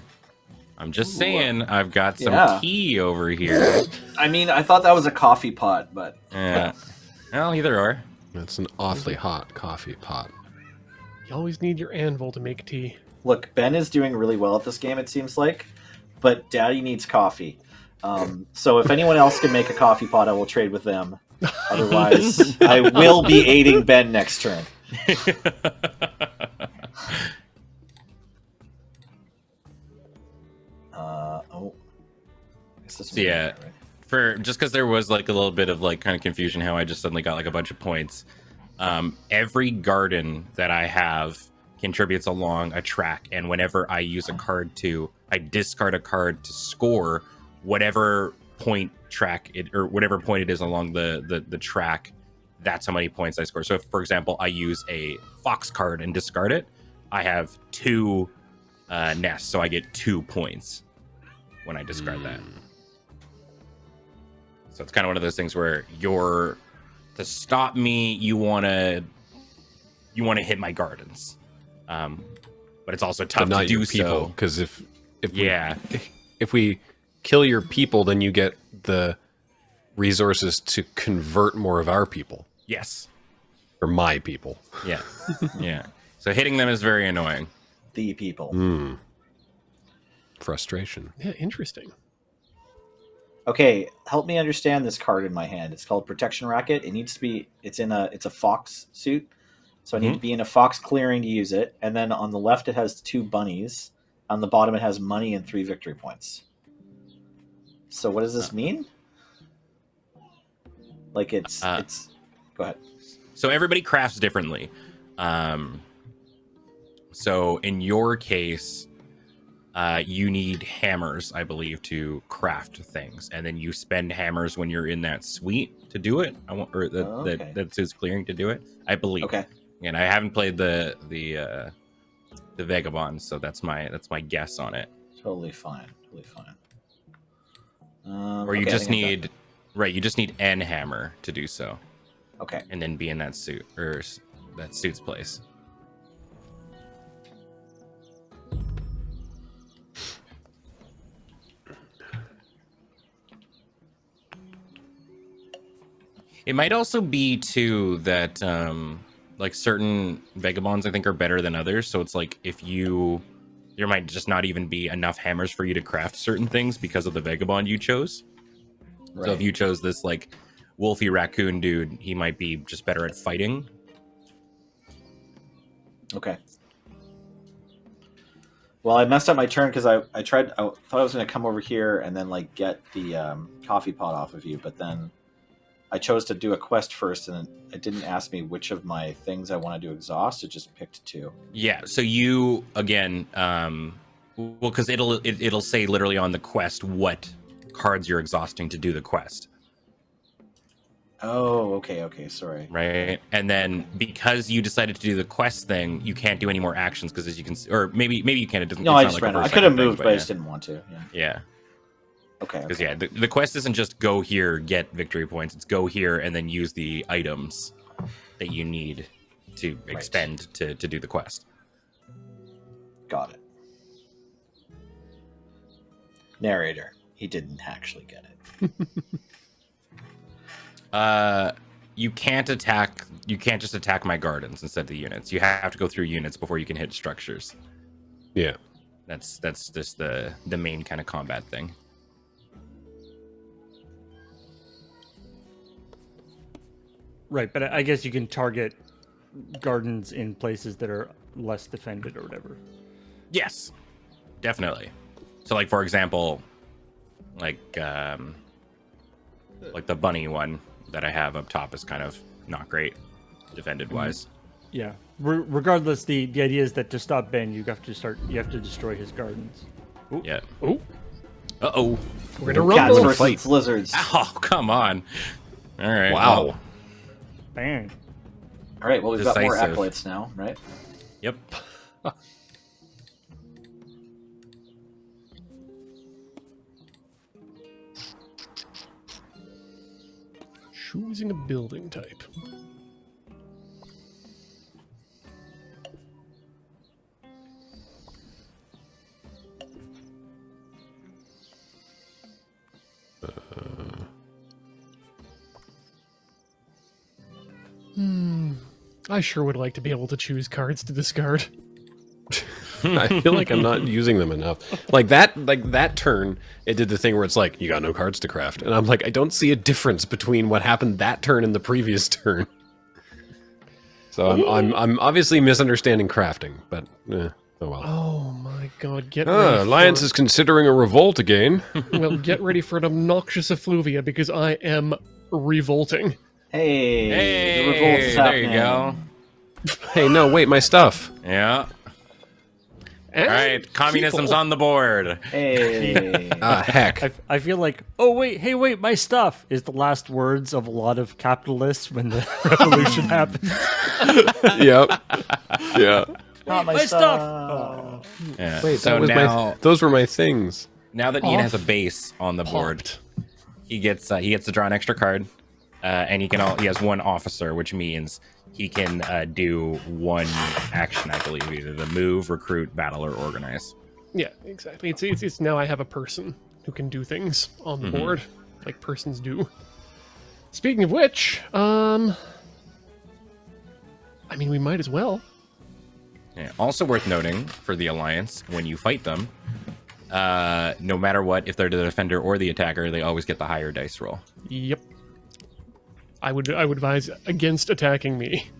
I'm just saying, I've got some tea over here. I mean, I thought that was a coffee pot, but... Yeah. Well, either or. That's an awfully hot coffee pot. You always need your anvil to make tea. Look, Ben is doing really well at this game, it seems like, but Daddy needs coffee. So if anyone else can make a coffee pot, I will trade with them. Otherwise, I will be aiding Ben next turn. So yeah, for just because there was like a little bit of like kind of confusion how I just suddenly got like a bunch of points. Every garden that I have contributes along a track, and whenever I use a card I discard a card to score whatever point track it or whatever point it is along the track. That's how many points I score. So if, for example, I use a fox card and discard it, I have 2 nests, so I get 2 points when I discard that. So it's kind of one of those things where to stop me, you want to hit my gardens, but it's also tough not to do your people, so. Because if we kill your people, then you get the resources to convert more of our people. Yes. Or my people. Yeah. Yeah. So hitting them is very annoying. The people. frustration. Yeah, interesting. Okay, help me understand this card in my hand. It's called Protection Racket. It needs to be. It's a fox suit, so I need to be in a fox clearing to use it. And then on the left, it has 2 bunnies. On the bottom, it has money and 3 victory points. So what does this mean? Like it's. Go ahead. So everybody crafts differently. So in your case, you need hammers, I believe, to craft things, and then you spend hammers when you're in that suite to do it. That suit's clearing to do it, I believe. Okay. And I haven't played the Vagabond, so that's my guess on it. Totally fine. Or you just need you just need an hammer to do so. Okay. And then be in that suit or that suit's place. It might also be too that like certain vagabonds I think are better than others. So it's like if there might just not even be enough hammers for you to craft certain things because of the vagabond you chose. Right. So if you chose this like wolfy raccoon dude, he might be just better at fighting. Okay. Well, I messed up my turn because I thought I was going to come over here and then like get the coffee pot off of you, but then I chose to do a quest first, and it didn't ask me which of my things I wanted to exhaust. It just picked 2. Yeah. So you again, well, because it'll say literally on the quest what cards you're exhausting to do the quest. Oh, okay, sorry. Right, and then because you decided to do the quest thing, you can't do any more actions because as you can, or maybe you can. It doesn't. No, I just ran out. I could have moved, but I just didn't want to. Yeah. Okay. Because the quest isn't just go here, get victory points. It's go here and then use the items that you need to expend to do the quest. Got it. Narrator. He didn't actually get it. You can't just attack my gardens instead of the units. You have to go through units before you can hit structures. Yeah. That's just the main kind of combat thing. Right, but I guess you can target gardens in places that are less defended or whatever. Yes, definitely. So, like for example, like the bunny one that I have up top is kind of not great defended wise. Yeah. Regardless, the idea is that to stop Ben, you have to destroy his gardens. Ooh. Yeah. Oh. Uh-oh. We're gonna rumble. Cats versus lizards. Oh, come on. All right. Wow. Well. Bang. All right. Well, we've got more acolytes now, right? Yep. Choosing a building type. I sure would like to be able to choose cards to discard. I feel like I'm not using them enough. Like that turn, it did the thing where it's like, you got no cards to craft. And I'm like, I don't see a difference between what happened that turn and the previous turn. So I'm obviously misunderstanding crafting, but oh well. Oh my god, get ready. Alliance is considering a revolt again. Well, get ready for an obnoxious effluvia because I am revolting. Hey, the revolt is there you go. Hey, no, wait, my stuff. Yeah. All right, communism's on the board. Hey. Heck. I feel like, hey, wait, my stuff is the last words of a lot of capitalists when the revolution happens. Yep. Yeah. Not my stuff. Oh. Yeah. Wait, so now those were my things. Now that Ian has a base on the board, he gets to draw an extra card, and he has one officer, which means he can do one action, I believe, either the move, recruit, battle, or organize. Yeah, exactly. It's now I have a person who can do things on the board, like persons do. Speaking of which, I mean, we might as well. Yeah. Also worth noting for the Alliance, when you fight them, no matter what, if they're the defender or the attacker, they always get the higher dice roll. Yep. I would advise against attacking me.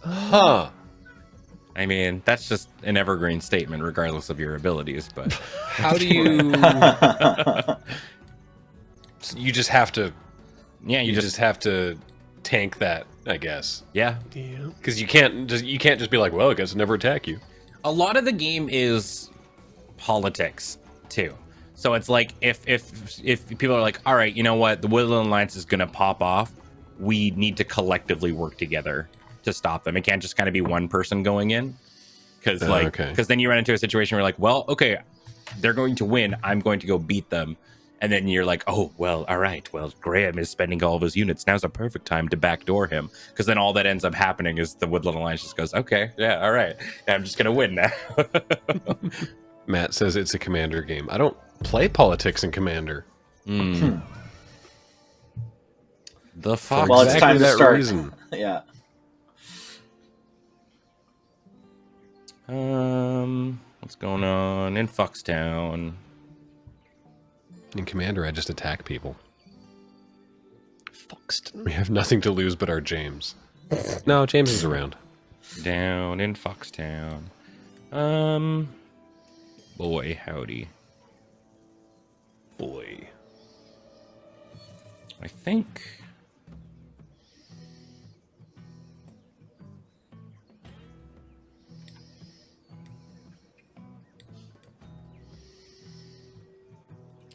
Huh. I mean, that's just an evergreen statement, regardless of your abilities. But how do you? You just have to. Yeah, you just have to tank that, I guess. Yeah. Because you can't just be like, well, I guess I'll never attack you. A lot of the game is politics too. So it's like if people are like, all right, you know what, the Woodland Alliance is gonna pop off, we need to collectively work together to stop them. It can't just kind of be one person going in, because then you run into a situation where you're like, well, okay, they're going to win, I'm going to go beat them, and then you're like, oh well, all right, well, Graham is spending all of his units, now's a perfect time to backdoor him, because then all that ends up happening is the Woodland Alliance just goes, okay, yeah, all right, I'm just gonna win now. Matt says it's a Commander game. I don't play politics in Commander. The fuck? Well, it's time to start. Reason. Yeah. What's going on in Foxtown? In Commander, I just attack people. Foxton. We have nothing to lose but our James. No, James is around. Down in Foxtown. Boy, howdy. Boy. I think...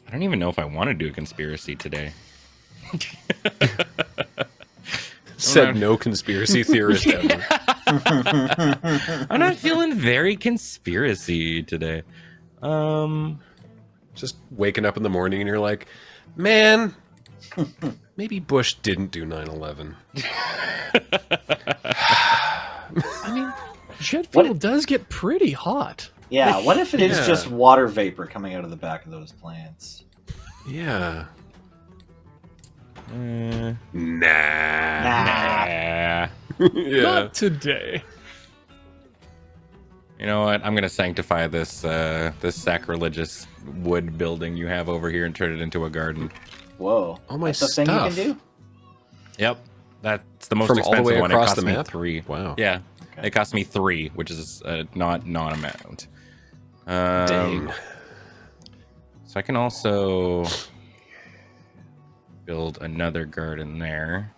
I don't even know if I want to do a conspiracy today. Said no conspiracy theorist ever. I'm not feeling very conspiracy today. Just waking up in the morning and you're like, man, maybe Bush didn't do 9/11. I mean, jet fuel does get pretty hot. Yeah, what if it is just water vapor coming out of the back of those plants? Yeah. Nah. Yeah. Not today. You know what? I'm gonna sanctify this this sacrilegious wood building you have over here and turn it into a garden. Whoa! Oh, my That's a stuff. thing you can do? Yep, that's the most From expensive all the way one. It across cost the me map? 3. Wow. Yeah, Okay. it cost me 3, which is not non-amount. Dang. So I can also build another garden there.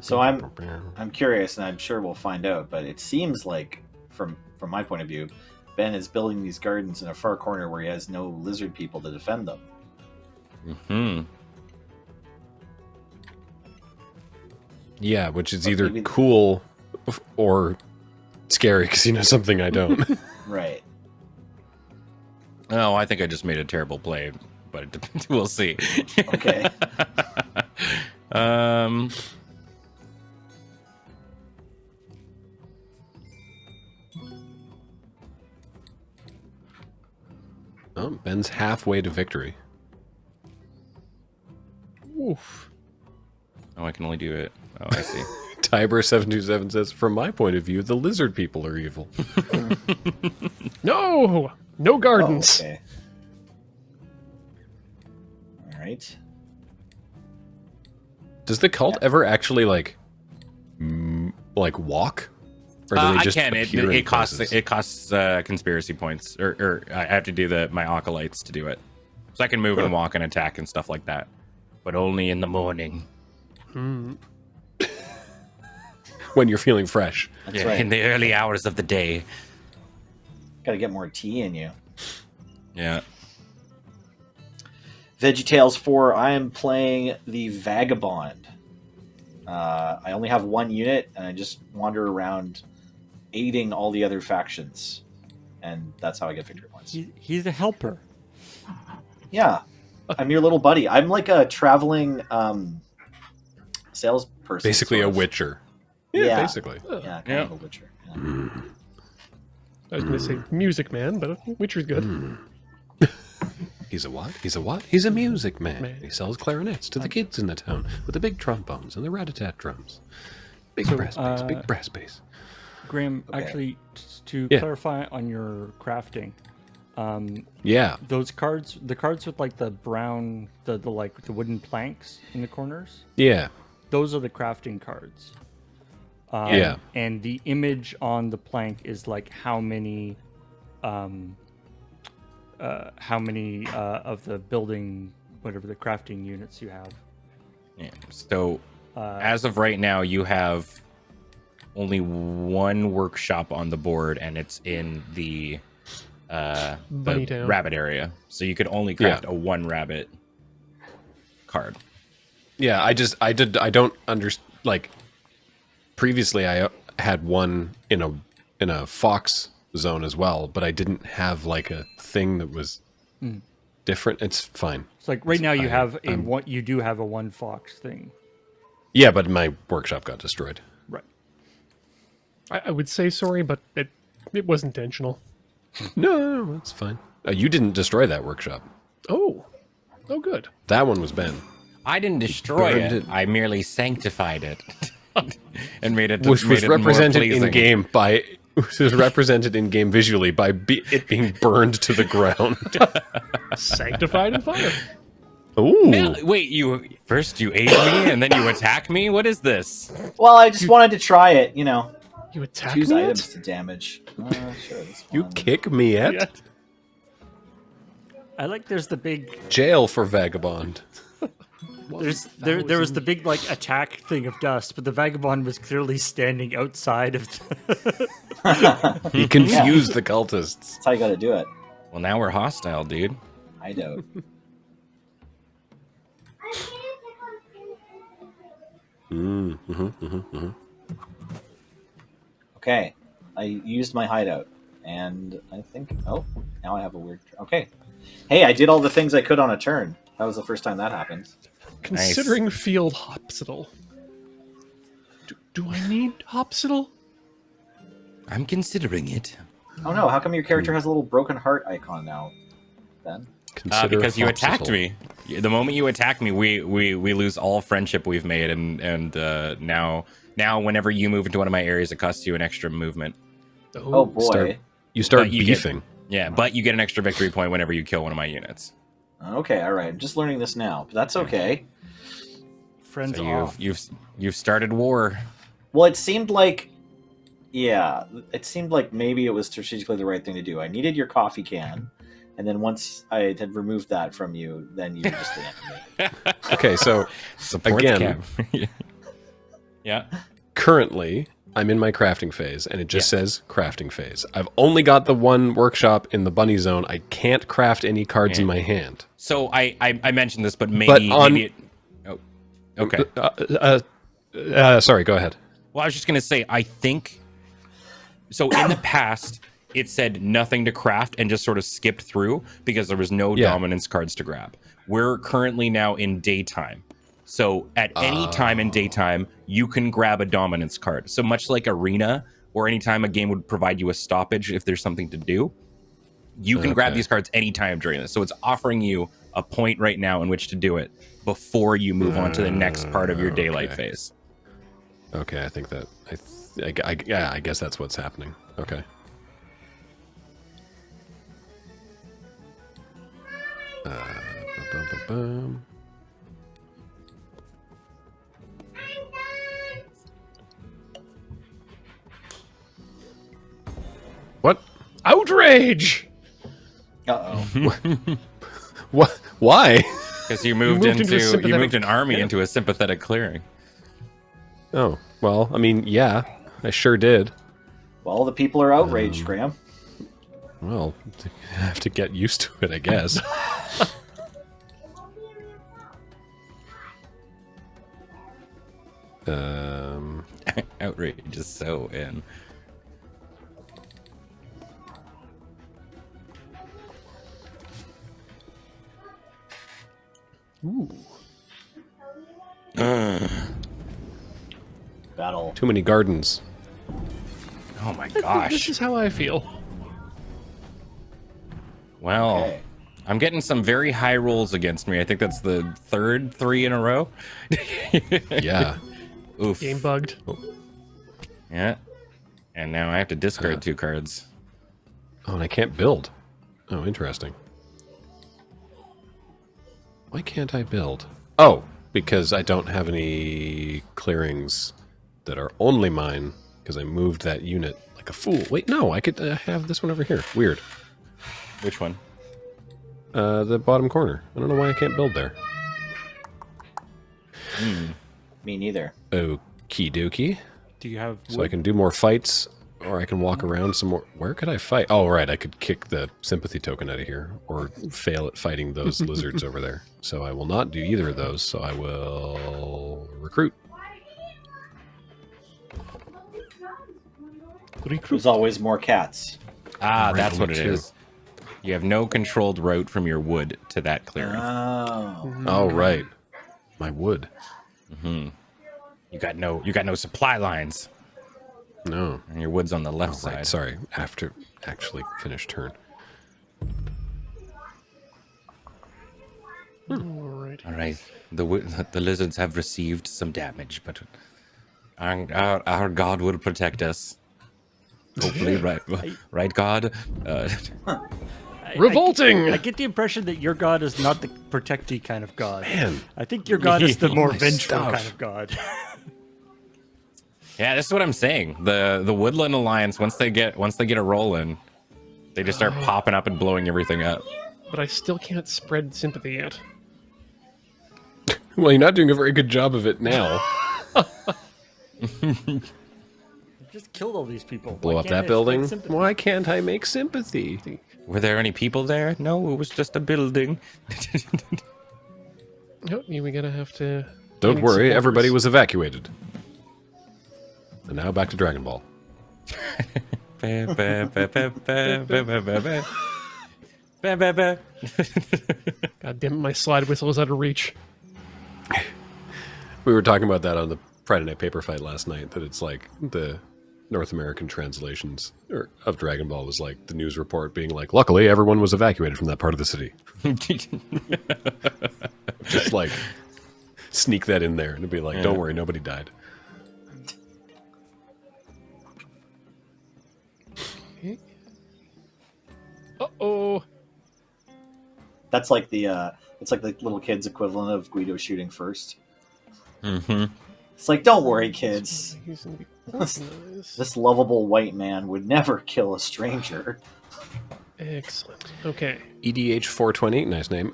So I'm curious, and I'm sure we'll find out. But it seems like, from my point of view, Ben is building these gardens in a far corner where he has no lizard people to defend them. Hmm. Yeah, which is either cool or scary because you know something I don't. Right. Oh, I think I just made a terrible play, but we'll see. Okay. Oh, Ben's halfway to victory. Oof. Oh, I can only do it. Oh, I see. Tiber727 says, from my point of view, the lizard people are evil. No gardens. Oh, okay. All right. Does the cult ever actually like walk, or do they just I can. appear It costs conspiracy points, or I have to do my acolytes to do it, so I can move and walk and attack and stuff like that, but only in the morning. When you're feeling fresh. That's right. In the early hours of the day. Got to get more tea in you. Yeah. VeggieTales 4, I am playing the Vagabond. I only have one unit, and I just wander around aiding all the other factions. And that's how I get victory points. He's a helper. Yeah. I'm your little buddy. I'm like a traveling salesperson. Basically sort a of. witcher. Yeah. Basically. Yeah, kind of a witcher. Yeah. I was going to say Music Man, but Witcher's good. He's a what? He's a what? He's a music man. He sells clarinets to the kids in the town with the big trombones and the rat-a-tat drums. Big brass bass. Graham, actually, to clarify on your crafting, those cards, the cards with like the brown, the wooden planks in the corners. Yeah, those are the crafting cards. And the image on the plank is like how many of the building, whatever the crafting units you have. Yeah. So as of right now, you have only one workshop on the board, and it's in the rabbit area. So you could only craft a one rabbit card. Yeah, I don't understand. Like, previously I had one in a fox zone as well, but I didn't have like a thing that was different. It's fine. It's like right now you have you do have a one fox thing. Yeah, but my workshop got destroyed. Right. I would say sorry, but it was intentional. No, that's fine. You didn't destroy that workshop. Oh, good. That one was Ben. I didn't destroy it. I merely sanctified it and made it, which was represented in game by. Which was represented in game visually by it being burned to the ground. Sanctified in fire. Ooh. Now, wait, you aid me and then you attack me? What is this? Well, I just wanted to try it, you know. You attack Choose me items to damage. Sure, you kick me at? I like there's the big jail for vagabond. There was the big like attack thing of dust, but the vagabond was clearly standing outside of He confused the cultists. That's how you gotta do it. Well, now we're hostile, dude. I don't. Okay, I used my hideout, and I think... Oh, now I have a weird... Okay. Hey, I did all the things I could on a turn. That was the first time that happened. Considering field hopsital. Do I need hopsital? I'm considering it. Oh no, how come your character has a little broken heart icon now, Ben? Because you attacked me. The moment you attack me, we lose all friendship we've made, and now whenever you move into one of my areas, it costs you an extra movement. Oh boy. You start beefing. But you get an extra victory point whenever you kill one of my units. Okay, all right. I'm just learning this now, but that's okay. Friends so off. You've started war. Well, it seemed like maybe it was strategically the right thing to do. I needed your coffee can, and then once I had removed that from you, then you were just the enemy. Okay, so again, yeah. Currently, I'm in my crafting phase, and it just says crafting phase. I've only got the one workshop in the bunny zone. I can't craft any cards in my hand. So I mentioned this, but maybe okay. Sorry, go ahead. Well, I was just going to say, I think... So in the past, it said nothing to craft and just sort of skipped through because there was no dominance cards to grab. We're currently now in daytime. So at any time in daytime, you can grab a dominance card. So much like Arena, or anytime a game would provide you a stoppage if there's something to do, you can grab these cards anytime during this. So it's offering you a point right now in which to do it before you move on to the next part of your daylight phase. Okay, I think that I guess that's what's happening. Okay. What? Outrage! Uh-oh. What? Why? Because you moved an army into a sympathetic clearing. Oh, well, I mean, yeah, I sure did. Well, the people are outraged, Graham. Well, I have to get used to it, I guess. Outrage is so in. Ooh. Battle. Too many gardens. Oh my gosh. This is how I feel. Well, Okay. I'm getting some very high rolls against me. I think that's the third 3 in a row. Yeah. Oof. Game bugged. Oh. Yeah. And now I have to discard 2 cards. Oh, and I can't build. Oh, interesting. Why can't I build? Oh, because I don't have any clearings that are only mine, because I moved that unit like a fool. Wait, no, I could have this one over here. Weird. Which one? The bottom corner. I don't know why I can't build there. Me neither. Okie dokie. Do you have wood? So I can do more fights, or I can walk around some more. Where could I fight? Oh, right. I could kick the sympathy token out of here, or fail at fighting those lizards over there. So I will not do either of those. So I will recruit. There's always more cats. Ah, that's what it is. You have no controlled route from your wood to that clearing. Oh, right. My wood. Mm-hmm. You got no supply lines. No. And your wood's on the left side. Right. Sorry. After actually finished turn. All right. All right. The lizards have received some damage, but our god will protect us. Hopefully, right, God. Revolting! I get the impression that your god is not the protecty kind of god. Man, I think your god is the more vengeful kind of god. Yeah, this is what I'm saying. The Woodland Alliance, once they get a roll in, they just start popping up and blowing everything up. But I still can't spread sympathy yet. Well, you're not doing a very good job of it now. Just killed all these people. Blow up that building. Why can't I make sympathy? Were there any people there? No, it was just a building. Nope, we're gonna have to. Don't worry, everybody was evacuated. And now back to Dragon Ball. God damn it, my slide whistle is out of reach. We were talking about that on the Friday Night Paper Fight last night, that it's like the North American translations of Dragon Ball was like the news report being like, luckily everyone was evacuated from that part of the city. Just like sneak that in there and it'd be like, don't worry, nobody died. Uh-oh. That's like the it's like the little kid's equivalent of Guido shooting first. Mm-hmm. It's like, don't worry, kids. This lovable white man would never kill a stranger. Excellent. Okay. EDH 420, nice name.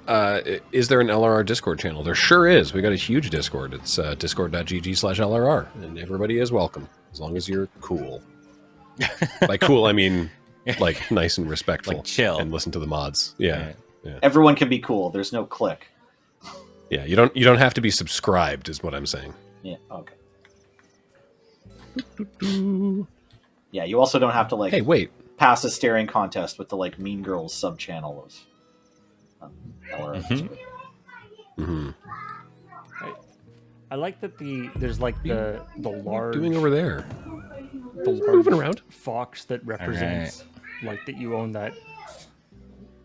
Is there an LRR Discord channel? There sure is. We got a huge Discord. It's discord.gg/LRR, and everybody is welcome as long as you're cool. By cool, I mean like nice and respectful, like chill, and listen to the mods. Yeah. Everyone can be cool. There's no click. Yeah, you don't have to be subscribed, is what I'm saying. Yeah. Okay. Yeah, you also don't have to like. Hey, wait. Pass a staring contest with the like Mean Girls sub channel of LRF. Mm-hmm. I like that there's like the large. What are you doing over there? The large moving around fox that represents like that you own that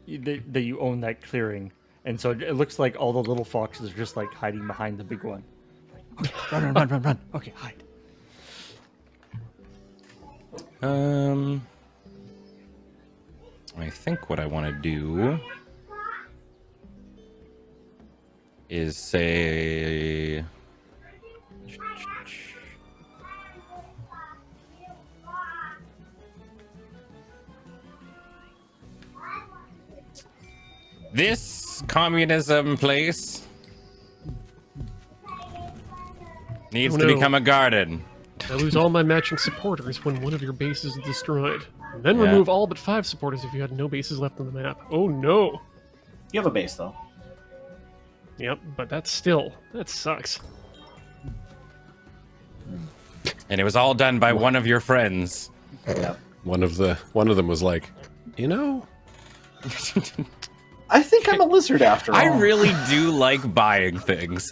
you own that clearing, and so it looks like all the little foxes are just like hiding behind the big one. Okay, run! Okay, hide. I think what I want to do is say... This communism place needs to become a garden. I lose all my matching supporters when one of your bases is destroyed. And then remove all but 5 supporters if you had no bases left on the map. Oh no! You have a base though. Yep, but that sucks. And it was all done by one of your friends. Yep. One of them was like, you know, I think I'm a lizard after all. I really do like buying things.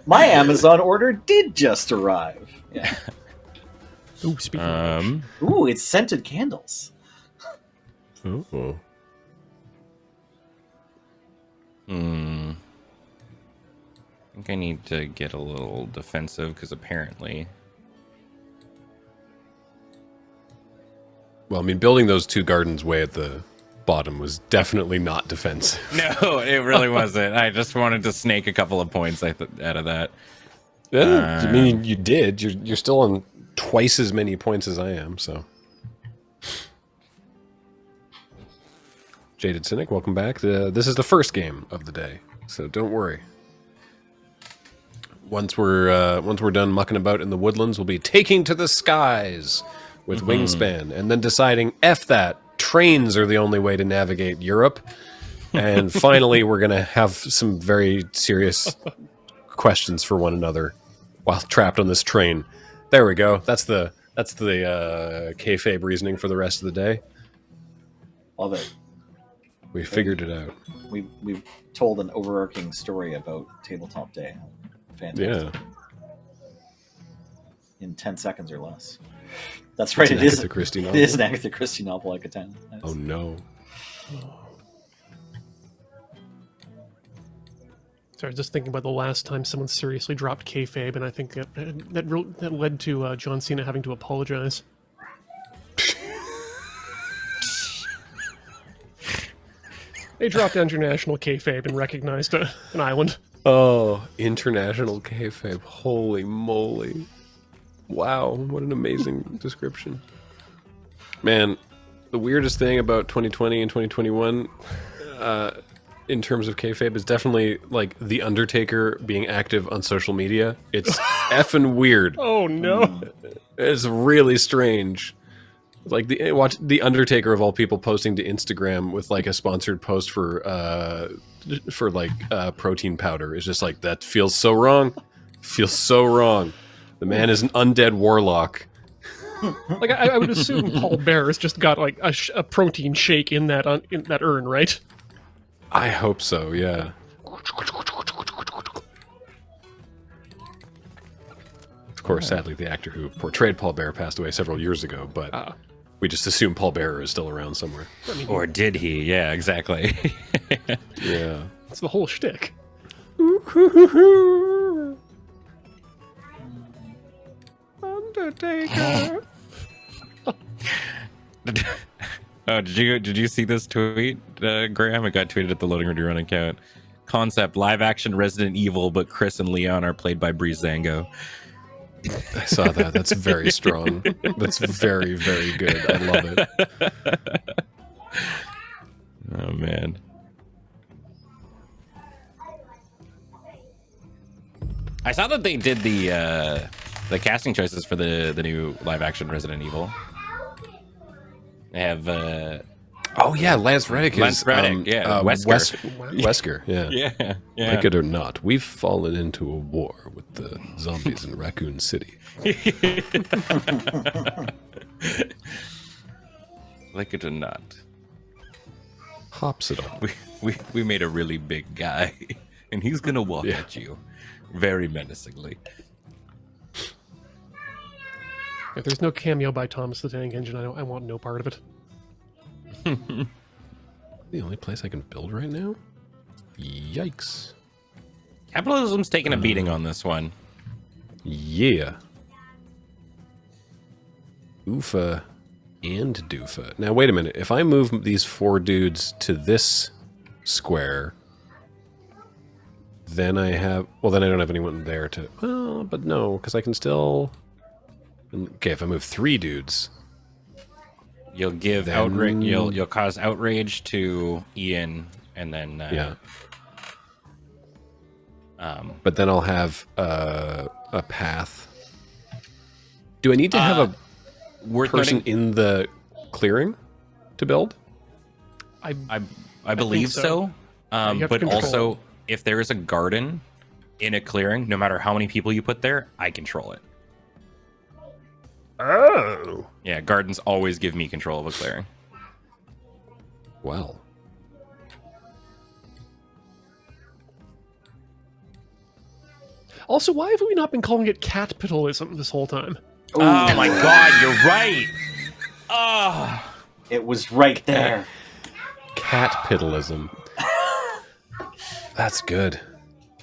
My Amazon order did just arrive. Yeah. Ooh, speaking of Ooh, it's scented candles. Ooh. I think I need to get a little defensive because apparently. Well, I mean, building those 2 gardens way at the bottom was definitely not defensive. No, it really wasn't. I just wanted to snake a couple of points out of that. I mean, you did. You're still on twice as many points as I am, so. Jaded Cynic, welcome back. This is the first game of the day, so don't worry. Once we're done mucking about in the woodlands, we'll be taking to the skies with Wingspan, and then deciding, F that, trains are the only way to navigate Europe. And finally, we're going to have some very serious questions for one another while trapped on this train. There we go. That's the kayfabe reasoning for the rest of the day. Love it. We figured it out. We've told an overarching story about Tabletop Day. Fantastic. Yeah. In 10 seconds or less. That's right. It is an Agatha Christie novel, like a 10. Oh no. Sorry, just thinking about the last time someone seriously dropped kayfabe, and I think that led to John Cena having to apologize. They dropped international kayfabe and recognized an island. Oh, international kayfabe. Holy moly. Wow, what an amazing description. Man, the weirdest thing about 2020 and 2021 in terms of kayfabe is definitely like The Undertaker being active on social media. It's effing weird. Oh no. It's really strange. Like watch The Undertaker of all people posting to Instagram with like a sponsored post for protein powder. It's just like, that feels so wrong. Feels so wrong. The man is an undead warlock. Like I would assume Paul Bear has just got like a protein shake in that urn, right? I hope so. Yeah. Of course, sadly, the actor who portrayed Paul Bear passed away several years ago, but we just assume Paul Bearer is still around somewhere. Or did he? Yeah, exactly. Yeah. It's the whole shtick. Undertaker. Did you see this tweet, Graham? It got tweeted at the Loading Ready Run account. Concept: live action Resident Evil, but Chris and Leon are played by Breezango. I saw that. That's very strong. That's very, very good. I love it. Oh man. I saw that they did the casting choices for the new live action Resident Evil. They have oh yeah, Lance Reddick Wesker. Yeah. Like it or not, we've fallen into a war with the zombies in Raccoon City. Like it or not, hops it up. We made a really big guy, and he's gonna walk at you very menacingly. If there's no cameo by Thomas the Tank Engine, I want no part of it. The only place I can build right now? Yikes. Capitalism's taking a beating on this one. Yeah. Oofa and doofa. Now, wait a minute. If I move these 4 dudes to this square, then I have... Well, then I don't have anyone there to... Well, but no, because I can still... Okay, if I move 3 dudes... You'll give outrage. You'll cause outrage to Ian, and then but then I'll have a path. Do I need to have a person in the clearing to build? I believe so. But also, if there is a garden in a clearing, no matter how many people you put there, I control it. Oh. Yeah, gardens always give me control of a clearing. Well. Also, why have we not been calling it catpitalism this whole time? Oh my god, you're right! Oh. It was right there. Cat piddlism. That's good.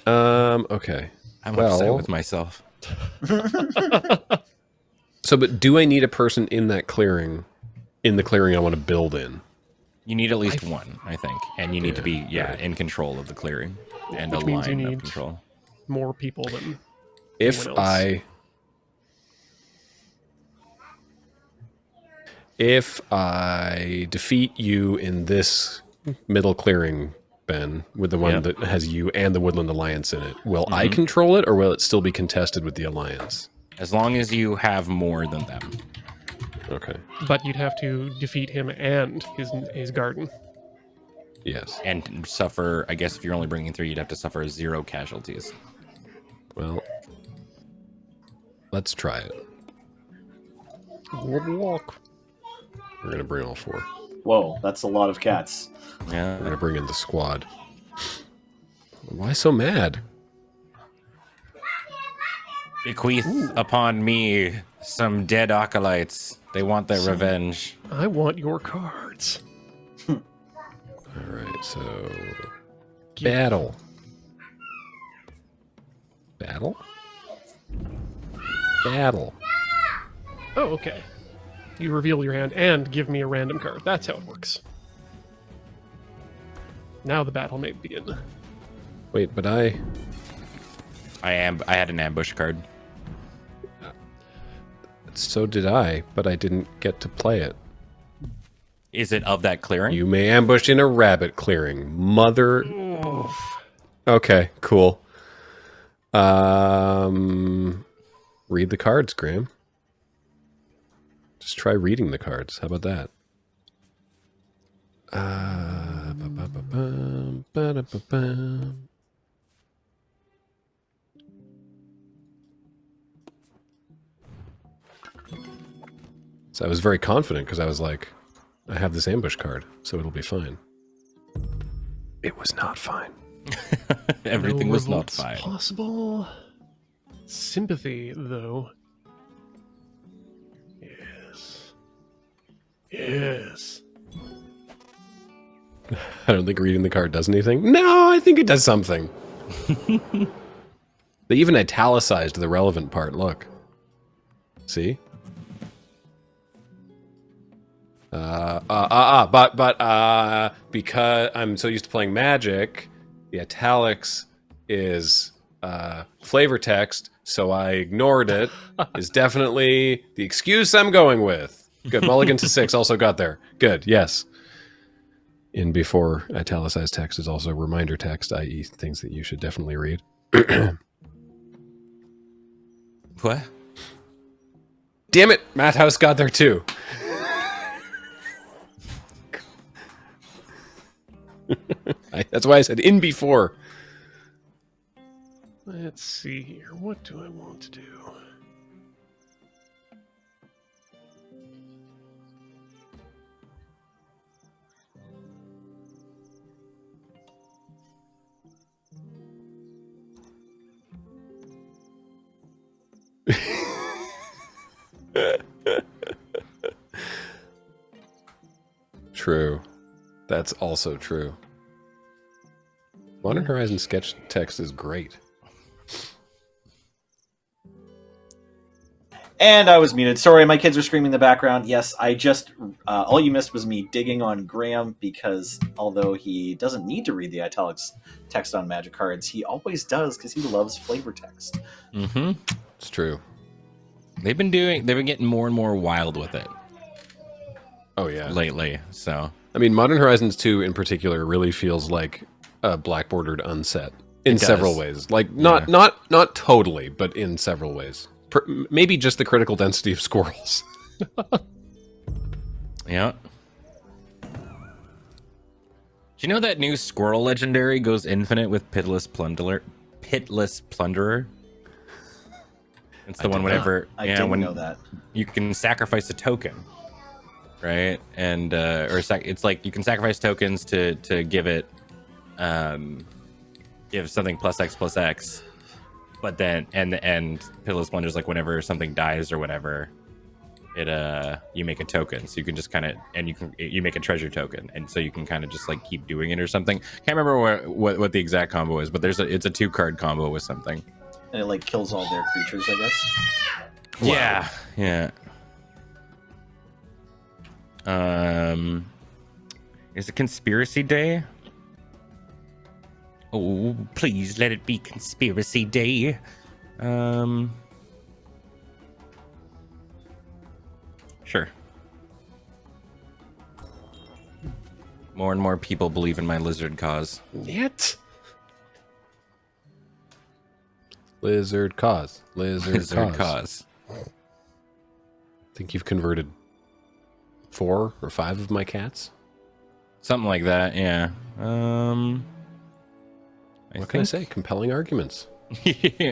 Okay. I'm upset with myself. So, but do I need a person in that clearing? In the clearing I want to build in? You need at least one, I think. And you need to be, in control of the clearing. And Which a means you line need of control. More people than if anyone else. If I defeat you in this middle clearing, Ben, with the one that has you and the Woodland Alliance in it, will I control it, or will it still be contested with the Alliance? As long as you have more than them. Okay. But you'd have to defeat him and his garden. Yes. And suffer, I guess if you're only bringing 3, you'd have to suffer 0 casualties. Well, let's try it. Walk. We're going to bring all 4. Whoa, that's a lot of cats. Yeah. We're going to bring in the squad. Why so mad? Bequeath upon me some dead acolytes. They want their revenge. I want your cards. Alright, so... Battle. Battle? Battle. Oh, okay. You reveal your hand and give me a random card. That's how it works. Now the battle may begin. Wait, but I had an ambush card. So did I, but I didn't get to play it. Is it of that clearing? You may ambush in a rabbit clearing. Mother... Okay, cool. Read the cards, Graham. Just try reading the cards. How about that? So I was very confident because I was like, I have this ambush card, so it'll be fine. It was not fine. Everything was not fine. Possible. Sympathy, though. Yes. Yes. I don't think reading the card does anything. No, I think it does something. They even italicized the relevant part. Look. See? But because I'm so used to playing Magic, the italics is flavor text, so I ignored it. Is definitely the excuse I'm going with. Good. Mulligan to 6 also got there. Good. Yes. In before italicized text is also reminder text, i.e. things that you should definitely read. What? Damn it! Matt House got there too. That's why I said in before. Let's see here. What do I want to do? True. That's also true. Modern Horizon sketch text is great. And I was muted. Sorry, my kids are screaming in the background. Yes, I just... all you missed was me digging on Graham because although he doesn't need to read the italics text on Magic cards, he always does because he loves flavor text. Mm-hmm. It's true. They've been getting more and more wild with it. Oh, yeah. Lately, so... I mean, Modern Horizons 2 in particular really feels like a black-bordered unset in several ways. Like, not totally, but in several ways. Maybe just the critical density of squirrels. Yeah. Do you know that new squirrel legendary goes infinite with Pitless Plunderer? It's the one whenever... I didn't know that. You can sacrifice a token. Right, and it's like you can sacrifice tokens to give it, give something +X+X, but then and Pitless Splendor's like whenever something dies or whatever, you make a token, so you can just kind of, and you make a treasure token, and so you can kind of just like keep doing it or something. Can't remember what the exact combo is, but it's a 2-card combo with something. And it like kills all their creatures, I guess. Wow. Yeah. Is it Conspiracy Day? Oh, please let it be Conspiracy Day. Sure. More and more people believe in my lizard cause. Yet. Lizard cause. Lizard cause. I think you've converted 4 or 5 of my cats. Something like that, yeah. What can I say? Compelling arguments.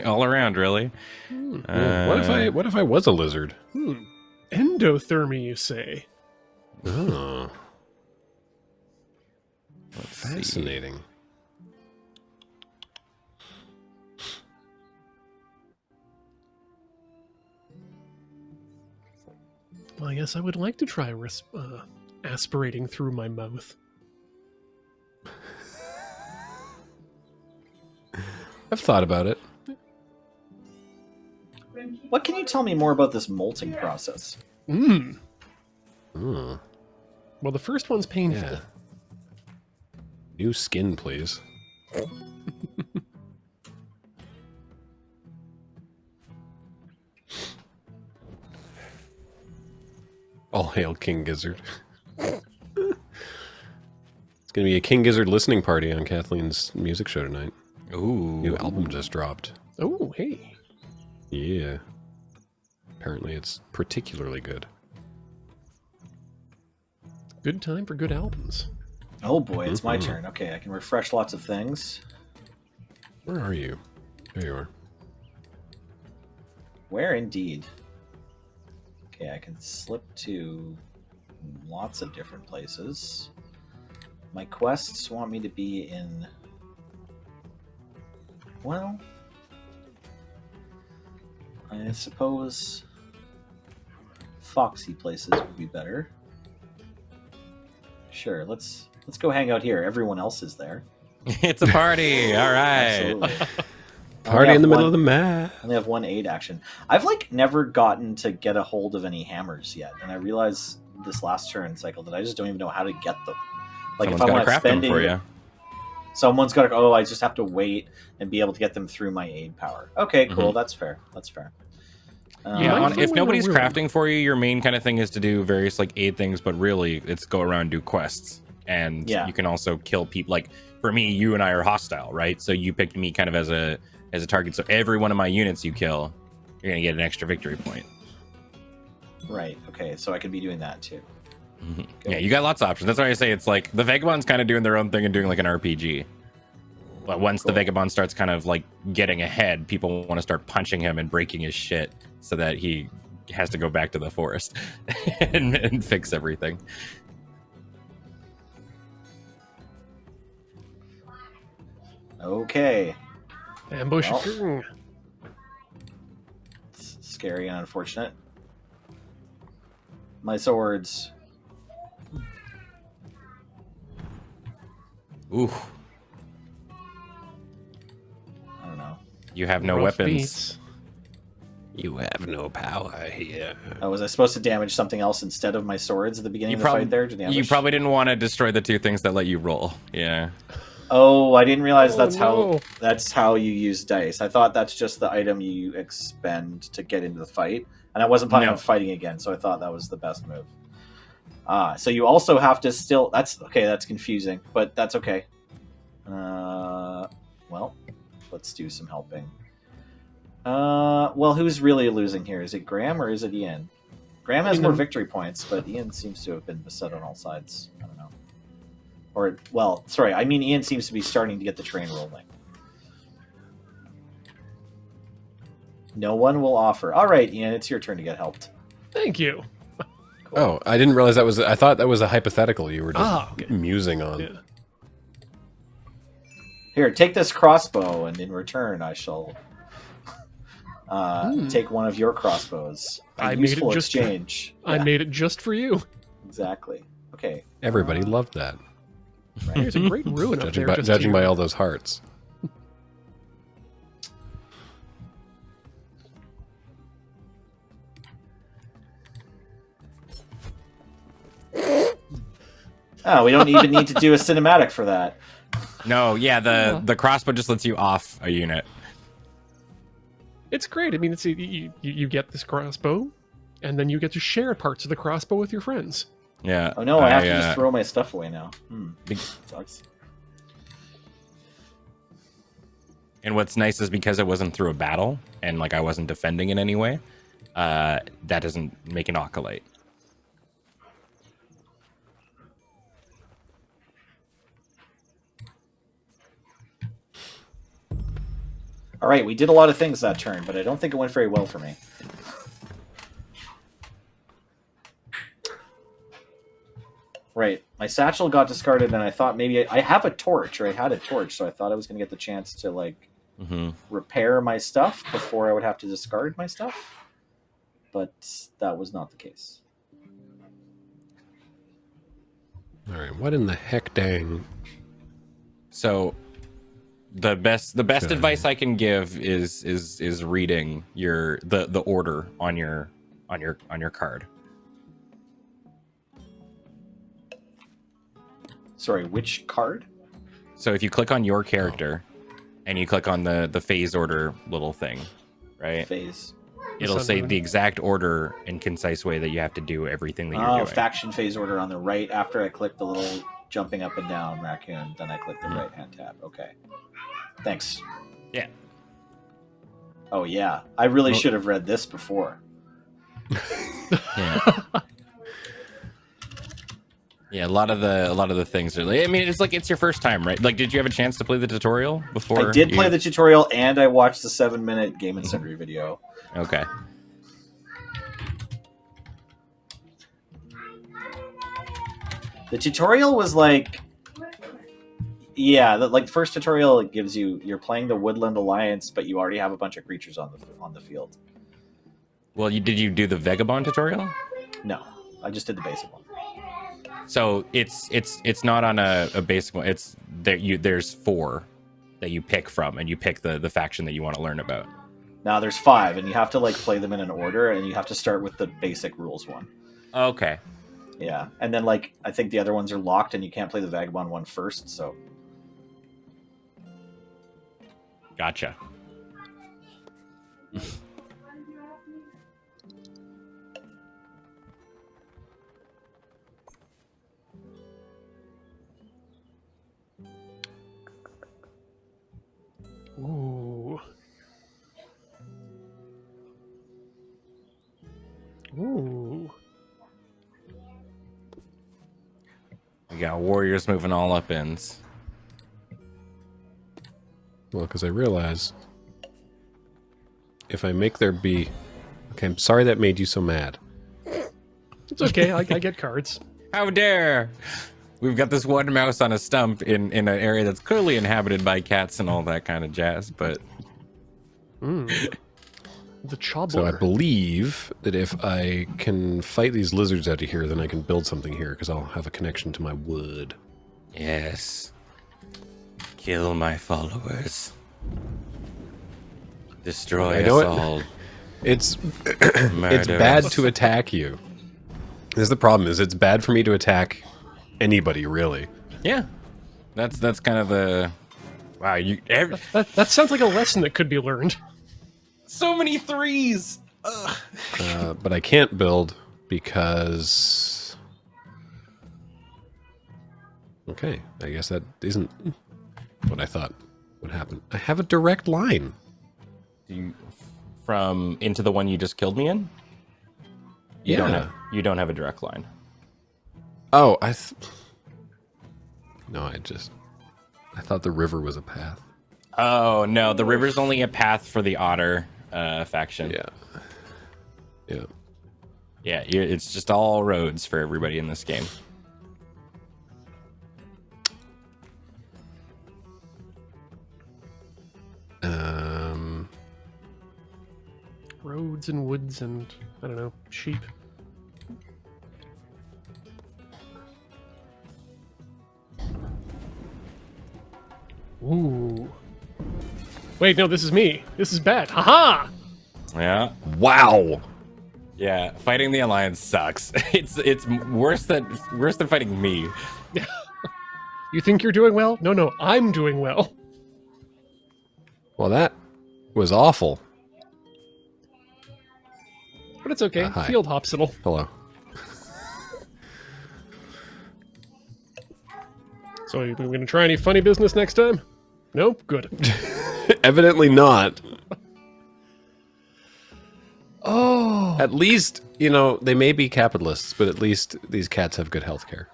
All around, really. What if I was a lizard? Endothermy, you say? Oh. Fascinating. Well, I guess I would like to try aspirating through my mouth. I've thought about it. What can you tell me more about this molting process? Well, the first one's painful. Yeah. New skin, please. All hail King Gizzard. It's going to be a King Gizzard listening party on Kathleen's music show tonight. Ooh. New album just dropped. Oh, hey. Yeah. Apparently it's particularly good. Good time for good albums. Oh boy, it's my turn. Okay, I can refresh lots of things. Where are you? There you are. Where indeed? Okay, I can slip to lots of different places. My quests want me to be in... Well... I suppose... foxy places would be better. Sure, let's go hang out here. Everyone else is there. It's a party. All right. Party in the middle of the map. I only have 1 aid action. I've like never gotten to get a hold of any hammers yet, and I realized this last turn cycle that I just don't even know how to get them. Like Someone's if I want to craft spend them for you. Someone's got to. Oh, I just have to wait and be able to get them through my aid power. Okay, cool. That's fair. That's fair. Yeah, if nobody's crafting for you, your main kind of thing is to do various like aid things, but really it's go around and do quests. And you can also kill people. Like for me, you and I are hostile, right? So you picked me kind of as a target. So every one of my units you kill, you're gonna get an extra victory point. Right. Okay. So I could be doing that too. Yeah, you got lots of options. That's why I say it's like the Vagabond's kind of doing their own thing and doing like an RPG. But once the Vagabond starts kind of like getting ahead, people want to start punching him and breaking his shit so that he has to go back to the forest and fix everything. Okay. Ambush. Well, it's scary and unfortunate. My swords. Ooh. I don't know. You have no weapons. Beats. You have no power here. Oh, was I supposed to damage something else instead of my swords at the beginning of the fight there? You probably didn't want to destroy the 2 things that let you roll. Yeah. Oh, I didn't realize that's how you use dice. I thought that's just the item you expend to get into the fight, and I wasn't planning on fighting again, so I thought that was the best move. So you also have to still... That's confusing, but that's okay. Well, let's do some helping. Well, who's really losing here? Is it Graham or is it Ian? Graham has more victory points, but Ian seems to have been beset on all sides. I don't know. Or, well, sorry, I mean Ian seems to be starting to get the train rolling. No one will offer. All right, Ian, it's your turn to get helped. Thank you. Cool. Oh, I didn't realize that was... I thought that was a hypothetical you were just musing on. Yeah. Here, take this crossbow, and in return I shall take one of your crossbows. I made it just exchange. I made it just for you. Exactly. Okay. Everybody loved that. Right. There's a great ruin up there. Judging by all those hearts. Oh, we don't even need to do a cinematic for that. No, yeah, the crossbow just lets you off a unit. It's great. I mean, it's you get this crossbow, and then you get to share parts of the crossbow with your friends. Yeah. Oh no, I have to just throw my stuff away now. Sucks. And what's nice is because it wasn't through a battle, and like I wasn't defending in any way, that doesn't make an acolyte. All right, we did a lot of things that turn, but I don't think it went very well for me. Right, my satchel got discarded, and I thought maybe I have a torch, or I had a torch, so I thought I was going to get the chance to like repair my stuff before I would have to discard my stuff, but that was not the case. All right, what in the heck, dang? So, the best advice I can give is reading the order on your card. Sorry, which card? So if you click on your character, and you click on the phase order little thing, right? Phase. It'll say the exact order and concise way that you have to do everything that you're doing. Faction phase order on the right after I click the little jumping up and down raccoon, then I click the right hand tab. Okay. Thanks. Yeah. Oh yeah. I really should have read this before. Yeah. Yeah, a lot of the things are like, I mean, it's like it's your first time, right? Like, did you have a chance to play the tutorial before? I did play the tutorial, and I watched the 7-minute Game and Sundry video. Okay. The tutorial was like, yeah, the first tutorial it gives you're playing the Woodland Alliance, but you already have a bunch of creatures on the field. Well, did you do the Vagabond tutorial? No, I just did the basic one. So it's not on a basic one. It's there's 4 that you pick from, and you pick the faction that you want to learn about. Now there's 5, and you have to like play them in an order, and you have to start with the basic rules one. Okay. Yeah, and then like I think the other ones are locked, and you can't play the Vagabond one first. So. Gotcha. Ooh. Ooh. We got warriors moving all up ends. Well, because I realize if I make there be... Okay, I'm sorry that made you so mad. It's okay, I get cards. How dare! We've got this one mouse on a stump in an area that's clearly inhabited by cats and all that kind of jazz, but... The chobbler. So I believe that if I can fight these lizards out of here, then I can build something here, because I'll have a connection to my wood. Yes. Kill my followers. Destroy us all. It's it's bad to attack you. This is the problem, is it's bad for me to attack anybody, really. Yeah. That's kind of the... Wow, that sounds like a lesson that could be learned. So many 3s! But I can't build because... Okay, I guess that isn't what I thought would happen. I have a direct line. From into the one you just killed me in? You don't have a direct line. Oh, No, I thought the river was a path. Oh, no, the river's only a path for the otter faction. Yeah. Yeah, it's just all roads for everybody in this game. roads and woods and, I don't know, sheep. Ooh. Wait, no, this is me. This is bad. Haha! Yeah. Wow. Yeah, fighting the Alliance sucks. It's worse than fighting me. You think you're doing well? No, I'm doing well. Well, that was awful. But it's okay. Hi. Field Hopsital. Hello. So, are we going to try any funny business next time? Nope? Good. Evidently not. Oh. At least, you know, they may be capitalists, but at least these cats have good health care.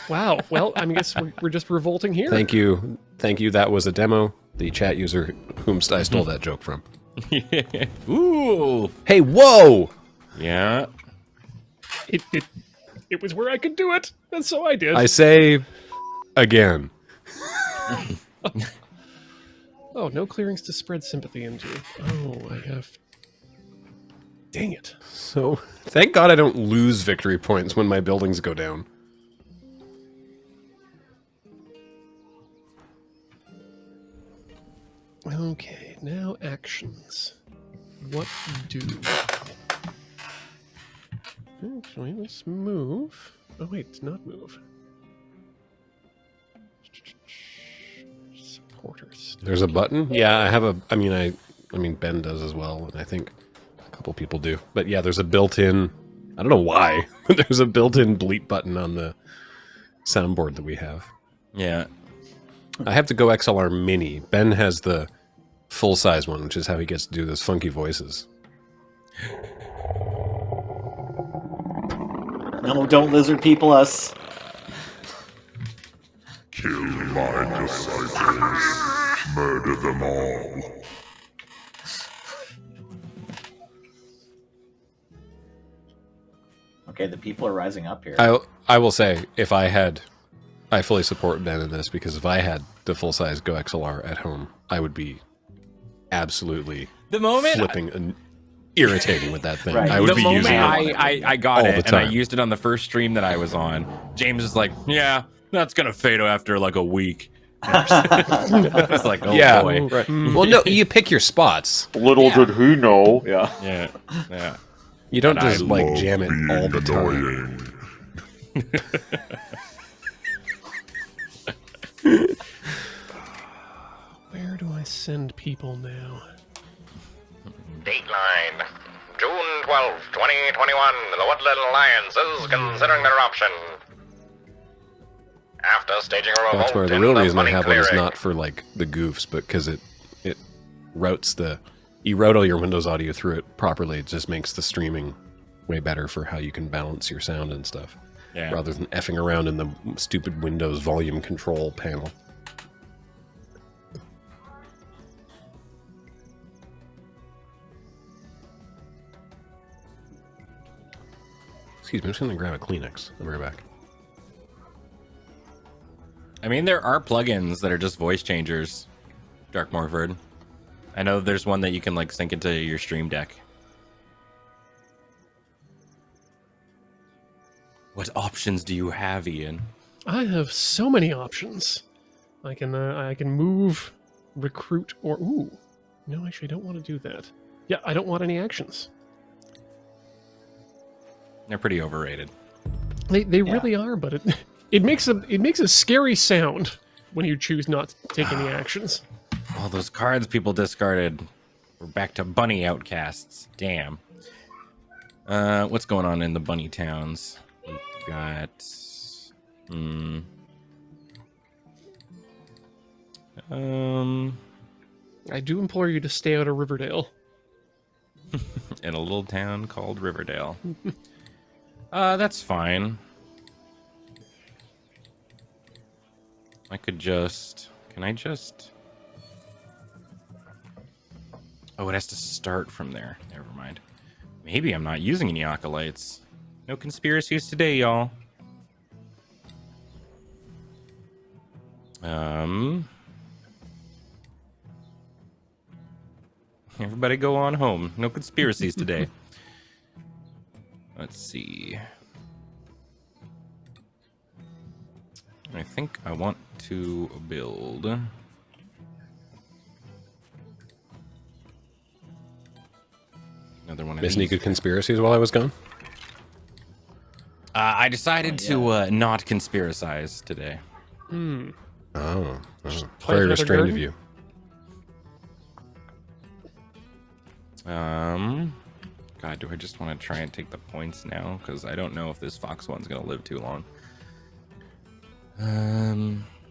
Wow. Well, I guess we're just revolting here. Thank you. Thank you. That was a demo. The chat user whom I stole that joke from. Ooh. Hey, whoa! Yeah. It was where I could do it, and so I did. I say again. Oh, no clearings to spread sympathy into. Oh, I have... Dang it. So, thank God I don't lose victory points when my buildings go down. Okay, now actions. What do? Actually, let's move. Oh wait, not move. Supporters. There's a button? Yeah, I have a... I mean, Ben does as well, and I think a couple people do. But yeah, there's a built-in... I don't know why, but there's a built-in bleep button on the soundboard that we have. Yeah. I have the Go XLR Mini. Ben has the full-size one, which is how he gets to do those funky voices. No, don't lizard people us. Kill my disciples. Murder them all. Okay, the people are rising up here. I will say, if I had... I fully support Ben in this, because if I had the full-size Go XLR at home, I would be absolutely flipping and irritating with that thing. Right. I would the be moment using it I got all it the and time. I used it on the first stream that I was on, James is like, yeah, that's gonna fade after like a week. It's like, oh yeah, boy. right. Well, no, you pick your spots. Little did he know. Yeah. Yeah. You don't And just I like love jam it being all the time. annoying. Where do I send people now? Dateline. June 12th, 2021. The Woodland Alliance is considering their option. After staging a revolt That's where the in real reason I money have one is clearing. not for like the goofs, but because it routes the... You route all your Windows audio through it properly. It just makes the streaming way better for how you can balance your sound and stuff. Yeah. Rather than effing around in the stupid Windows volume control panel. Excuse me, I'm just going to grab a Kleenex. I'll be right back. I mean, there are plugins that are just voice changers, Dark Morford. I know there's one that you can like sync into your Stream Deck. What options do you have, Ian? I have so many options. I can move, recruit, or ooh. No, actually, I don't want to do that. Yeah, I don't want any actions. They're pretty overrated. They really are, but it makes a scary sound when you choose not to take any actions. All those cards people discarded. We're back to bunny outcasts. Damn. What's going on in the bunny towns? We've got... I do implore you to stay out of Riverdale. in a little town called Riverdale. That's fine. I could just... Can I just... Oh, it has to start from there. Never mind. Maybe I'm not using any acolytes. No conspiracies today, y'all. Everybody go on home. No conspiracies today. Let's see. I think I want to build another one of Miss these. any good conspiracies while I was gone? I decided to not conspiracize today. Oh, very restrained of you. God, do I just want to try and take the points now? Because I don't know if this Fox one's going to live too long.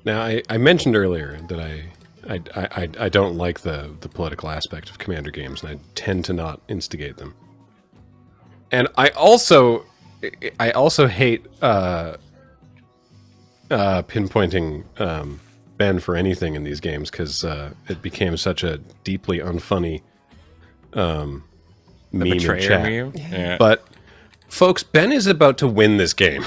Now, I mentioned earlier that I don't like the political aspect of Commander games, and I tend to not instigate them. And I also hate pinpointing Ben for anything in these games, because it became such a deeply unfunny meme in chat. Meme? Yeah. But folks, Ben is about to win this game.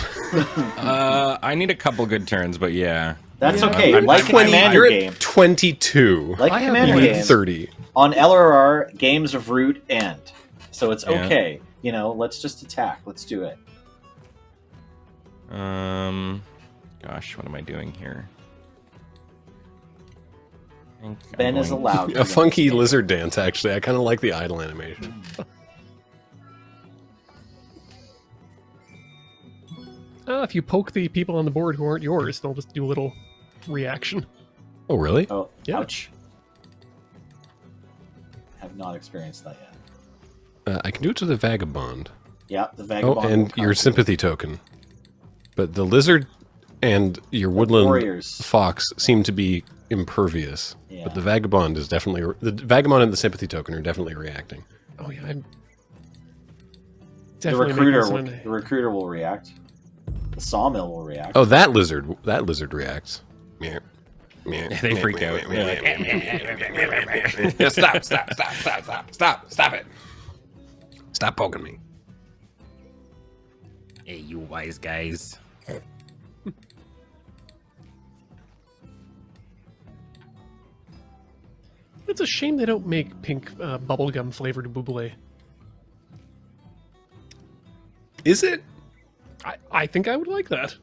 I need a couple good turns, but yeah. That's okay. Like a Commander game. 22. Like a Commander game. 30. On LRR, games of root end. So it's okay. You know, let's just attack. Let's do it. Gosh, what am I doing here? Ben is allowed. A funky lizard dance, actually. I kind of like the idle animation. If you poke the people on the board who aren't yours, they'll just do a little reaction. Oh, really? Oh, yeah. Ouch. Have not experienced that yet. I can do it to the Vagabond. Yeah, the Vagabond. Oh, and your sympathy token. But the lizard and your woodland fox seem to be impervious. Yeah. But the Vagabond is definitely... The Vagabond and the sympathy token are definitely reacting. Oh, yeah, I'm... The recruiter will react. The sawmill will react. Oh, that lizard reacts. Yeah. They freak out. Stop it. Stop poking me. Hey, you wise guys. It's a shame they don't make pink bubblegum flavored bubbly. Is it? I think I would like that.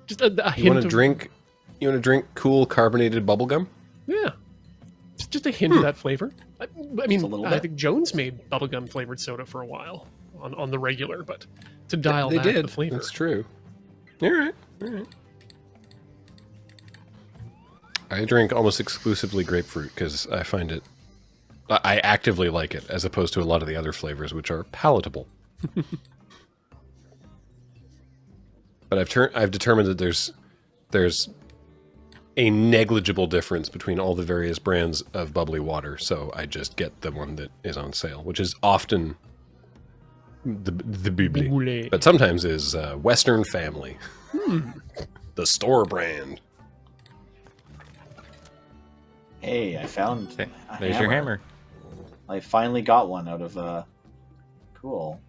Just a hint You want to drink cool carbonated bubblegum? Yeah. Just a hint of that flavor. I mean, I think Jones made bubblegum flavored soda for a while on the regular, but to dial back the flavor. That's true. All right. I drink almost exclusively grapefruit because I find it... I actively like it, as opposed to a lot of the other flavors, which are palatable. But I've determined that there's a negligible difference between all the various brands of bubbly water, so I just get the one that is on sale, which is often the bubbly, but sometimes is Western Family, the store brand. Hey, I found. There's your hammer. I finally got one out of cool.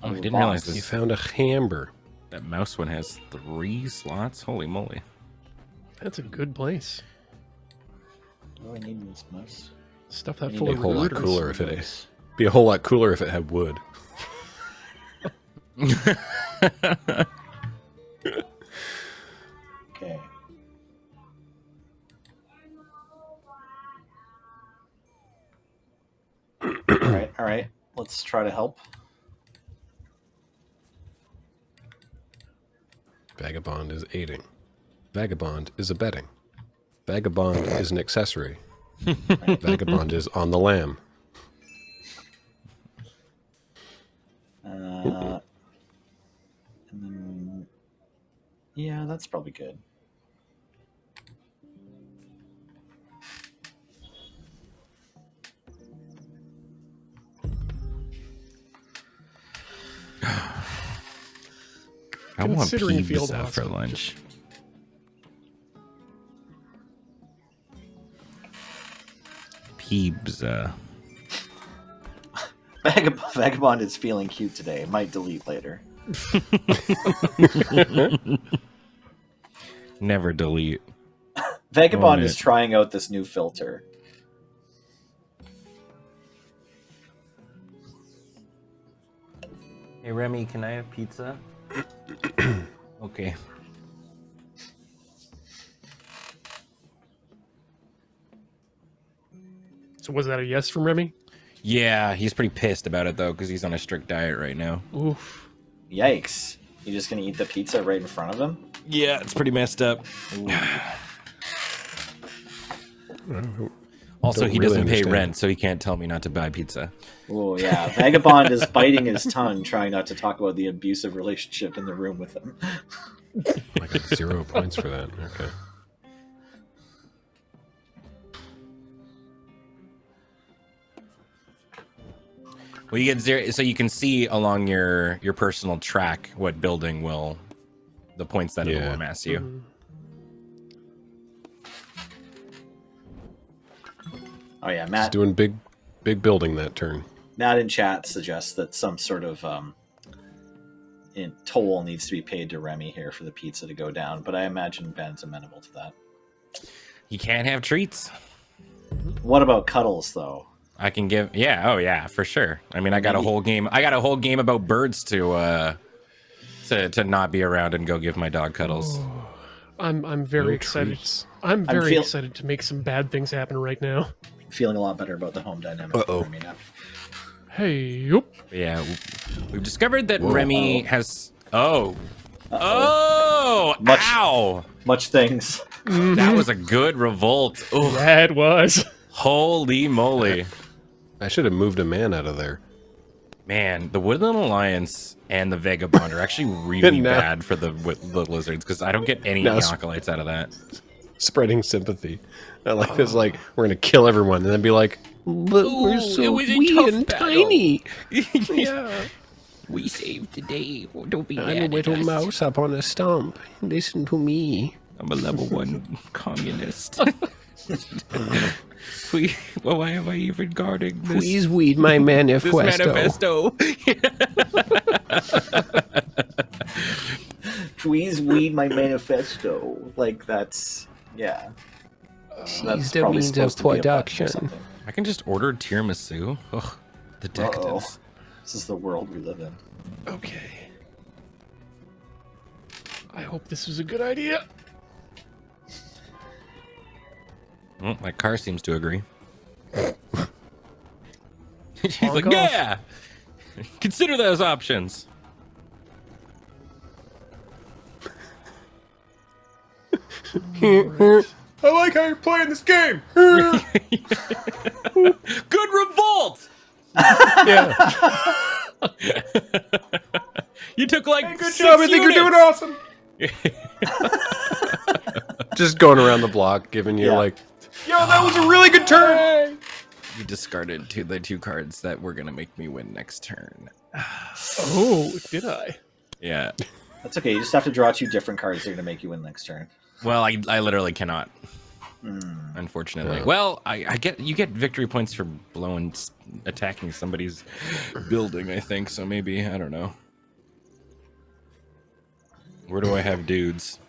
Oh, I didn't realize this. You found a hammer. That mouse one has 3 slots. Holy moly! That's a good place. What do I need in this mouse? Stuff that full of a whole lot cooler if it be a whole lot cooler if it had wood. Okay. All right. Let's try to help. Vagabond is aiding. Vagabond is abetting. Vagabond is an accessory. Vagabond is on the lam. And then, yeah, that's probably good. I want pizza for lunch. Pizza. Vagabond is feeling cute today. Might delete later. Never delete. Vagabond is trying out this new filter. Hey Remy, can I have pizza? Okay. So was that a yes from Remy? Yeah, he's pretty pissed about it though, because he's on a strict diet right now. Oof. Yikes. You just gonna eat the pizza right in front of him? Yeah, it's pretty messed up. Also, he doesn't pay rent, so he can't tell me not to buy pizza. Oh, yeah. Vagabond is biting his tongue, trying not to talk about the abusive relationship in the room with him. I got 0 points for that. Okay. Well, you get 0, so you can see along your personal track what building the points that it will amass you. Mm-hmm. Oh yeah, Matt. He's doing big building that turn. Matt in chat suggests that some sort of toll needs to be paid to Remy here for the pizza to go down, but I imagine Ben's amenable to that. You can't have treats. What about cuddles, though? I can give, for sure. I mean, I got a whole game. I got a whole game about birds to not be around and go give my dog cuddles. Oh, I'm very excited. Treats. I'm very excited to make some bad things happen right now. Feeling a lot better about the home dynamic. Remy now. Hey, yup. Yeah, we've discovered that Remy has. Ow! Much things. That was a good revolt. Ooh. That was. Holy moly! I should have moved a man out of there. Man, the Woodland Alliance and the Vagabond are actually really bad for the lizards because I don't get any acolytes out of that. Spreading sympathy. I like this, like, we're going to kill everyone, and then be like, but we're so wee and tiny. Yeah. We saved the day. Don't be mad. I'm a little mouse up on a stump. Listen to me. I'm a level 1 communist. Why am I even guarding this? Please read my manifesto. This manifesto. Please read my manifesto. Like, that's... Yeah. That's the means of production. I can just order tiramisu. Ugh, the decadence. This is the world we live in. Okay. I hope this was a good idea. Well, my car seems to agree. She's like, yeah! Consider those options. Right. I like how you're playing this game. Good revolt! Yeah. You took like hey, good job. I think you're doing awesome. Just going around the block, giving you like, yo, that was a really good turn. You discarded the 2 cards that were gonna make me win next turn. Oh, did I? Yeah. That's okay. You just have to draw 2 different cards that are gonna make you win next turn. Well, I literally cannot. Unfortunately. Well, you get victory points for attacking somebody's building, I think. So maybe, I don't know. Where do I have dudes?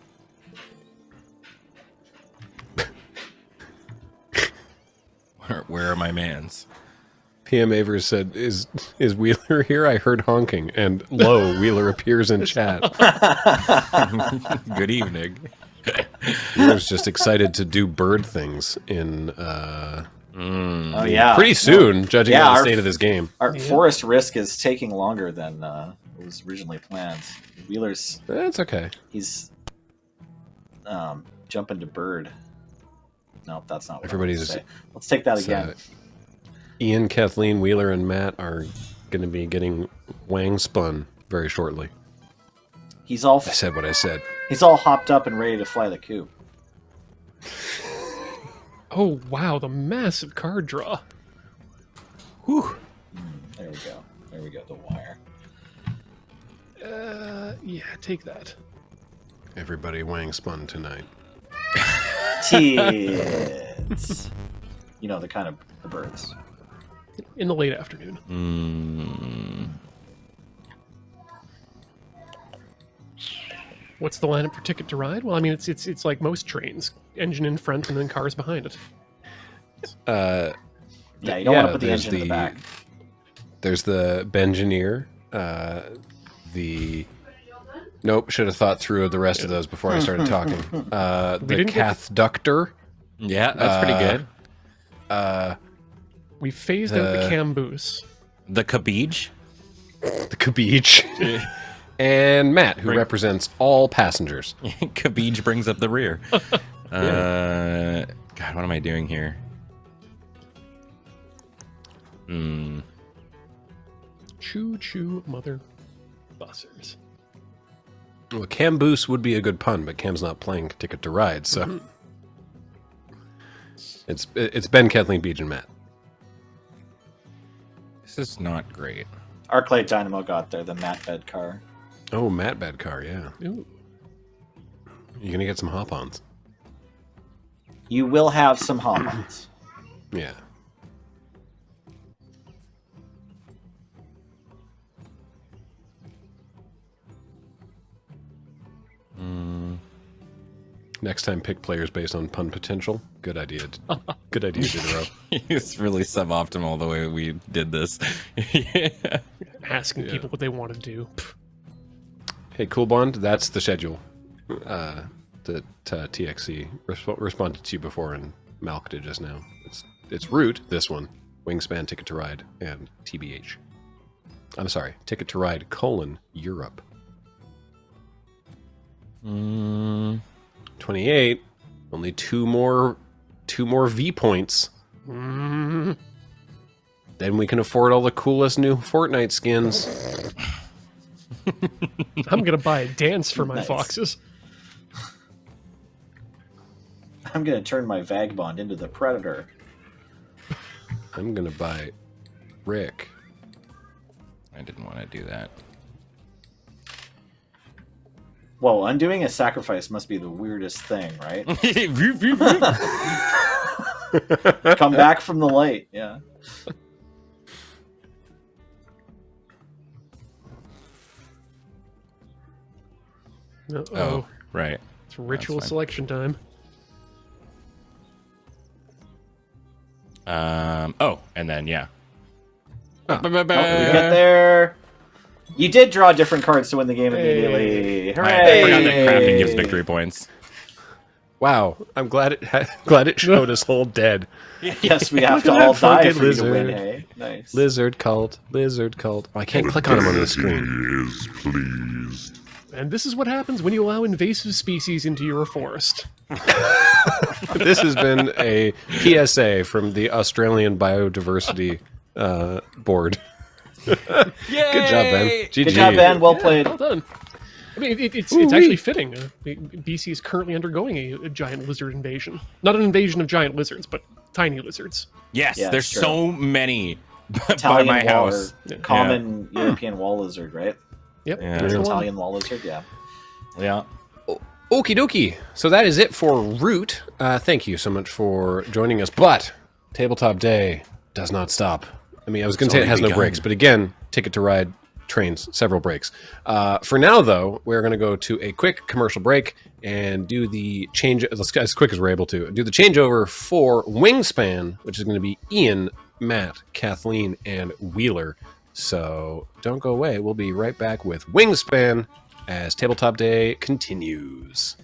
Where are my mans? PM Avers said, "Is Wheeler here? I heard honking." And lo, Wheeler appears in chat. Good evening. Wheeler's just excited to do bird things in oh yeah, pretty soon, judging by the state of this game. Our forest risk is taking longer than was originally planned. Wheeler's that's okay. He's jumping to bird. Nope, that's not what everybody's. Let's take that again. Ian, Kathleen, Wheeler, and Matt are going to be getting Wang spun very shortly. He's all. I said what I said. He's all hopped up and ready to fly the coop. Oh wow, the massive card draw. Whew. There we go. There we go. The wire. Yeah, take that. Everybody Wang spun tonight. Tits. You know, the kind of the birds. In the late afternoon. What's the lineup for Ticket to Ride? Well, I mean, it's like most trains: engine in front and then cars behind it. Yeah, you don't want to put the engine in the back. There's the Bengineer, Nope, should have thought through the rest of those before I started talking. The Cathductor. Yeah, that's pretty good. We phased out the Camboose. The Cabeej. The Cabeej. And Matt, who represents all passengers. Cabeej brings up the rear. God, what am I doing here? Choo choo, mother bussers. Well, Camboose would be a good pun, but Cam's not playing Ticket to Ride, so it's Ben, Kathleen, Beach, and Matt. This is not great. Arclight Dynamo got there, the Matt Bed car. Oh, Matt Bed car, yeah. Ooh. You're gonna get some hop-ons. You will have some hop-ons. Yeah. Next time, pick players based on pun potential. Good idea. Good idea, Diderot. It's really suboptimal the way we did this. Asking people what they want to do. Hey, Cool Bond, that's the schedule that TXC responded to you before, and Malk did just now. It's Route, this one, Wingspan, Ticket to Ride, and TBH. I'm sorry, Ticket to Ride, Europe. 28. Only two more V points. Then we can afford all the coolest new Fortnite skins. I'm gonna buy a dance for my foxes. I'm gonna turn my Vagabond into the Predator. I'm gonna buy Rick. I didn't want to do that. Whoa, undoing a sacrifice must be the weirdest thing, right? Come back from the light, yeah. Oh, right. It's ritual selection time. And then, yeah. Oh, we get there. You did draw different cards to win the game immediately. Hooray! I forgot that crafting gives victory points. Wow, I'm glad it showed us all dead. Yes, we have to all die for you to win, hey? Nice. Lizard cult. Oh, I can't click on him on the screen. Is pleased. And this is what happens when you allow invasive species into your forest. This has been a PSA from the Australian Biodiversity Board. Good job, Ben. GG. Good job, Ben. Well played. Well done. I mean, it's actually fitting. BC is currently undergoing a giant lizard invasion. Not an invasion of giant lizards, but tiny lizards. Yes, Yeah, there's true. so many Italian by my house. Common European wall lizard, right? Yep. Yeah. That's the one. Italian wall lizard, yeah. Yeah. Okie dokie. So that is it for Root. Thank you so much for joining us. But Tabletop Day does not stop. I mean, I was going to say it has no breaks, but again, Ticket to Ride trains several breaks. For now, though, we're going to go to a quick commercial break and do the change as quick as we're able to. Do the changeover for Wingspan, which is going to be Ian, Matt, Kathleen, and Wheeler. So don't go away. We'll be right back with Wingspan as Tabletop Day continues.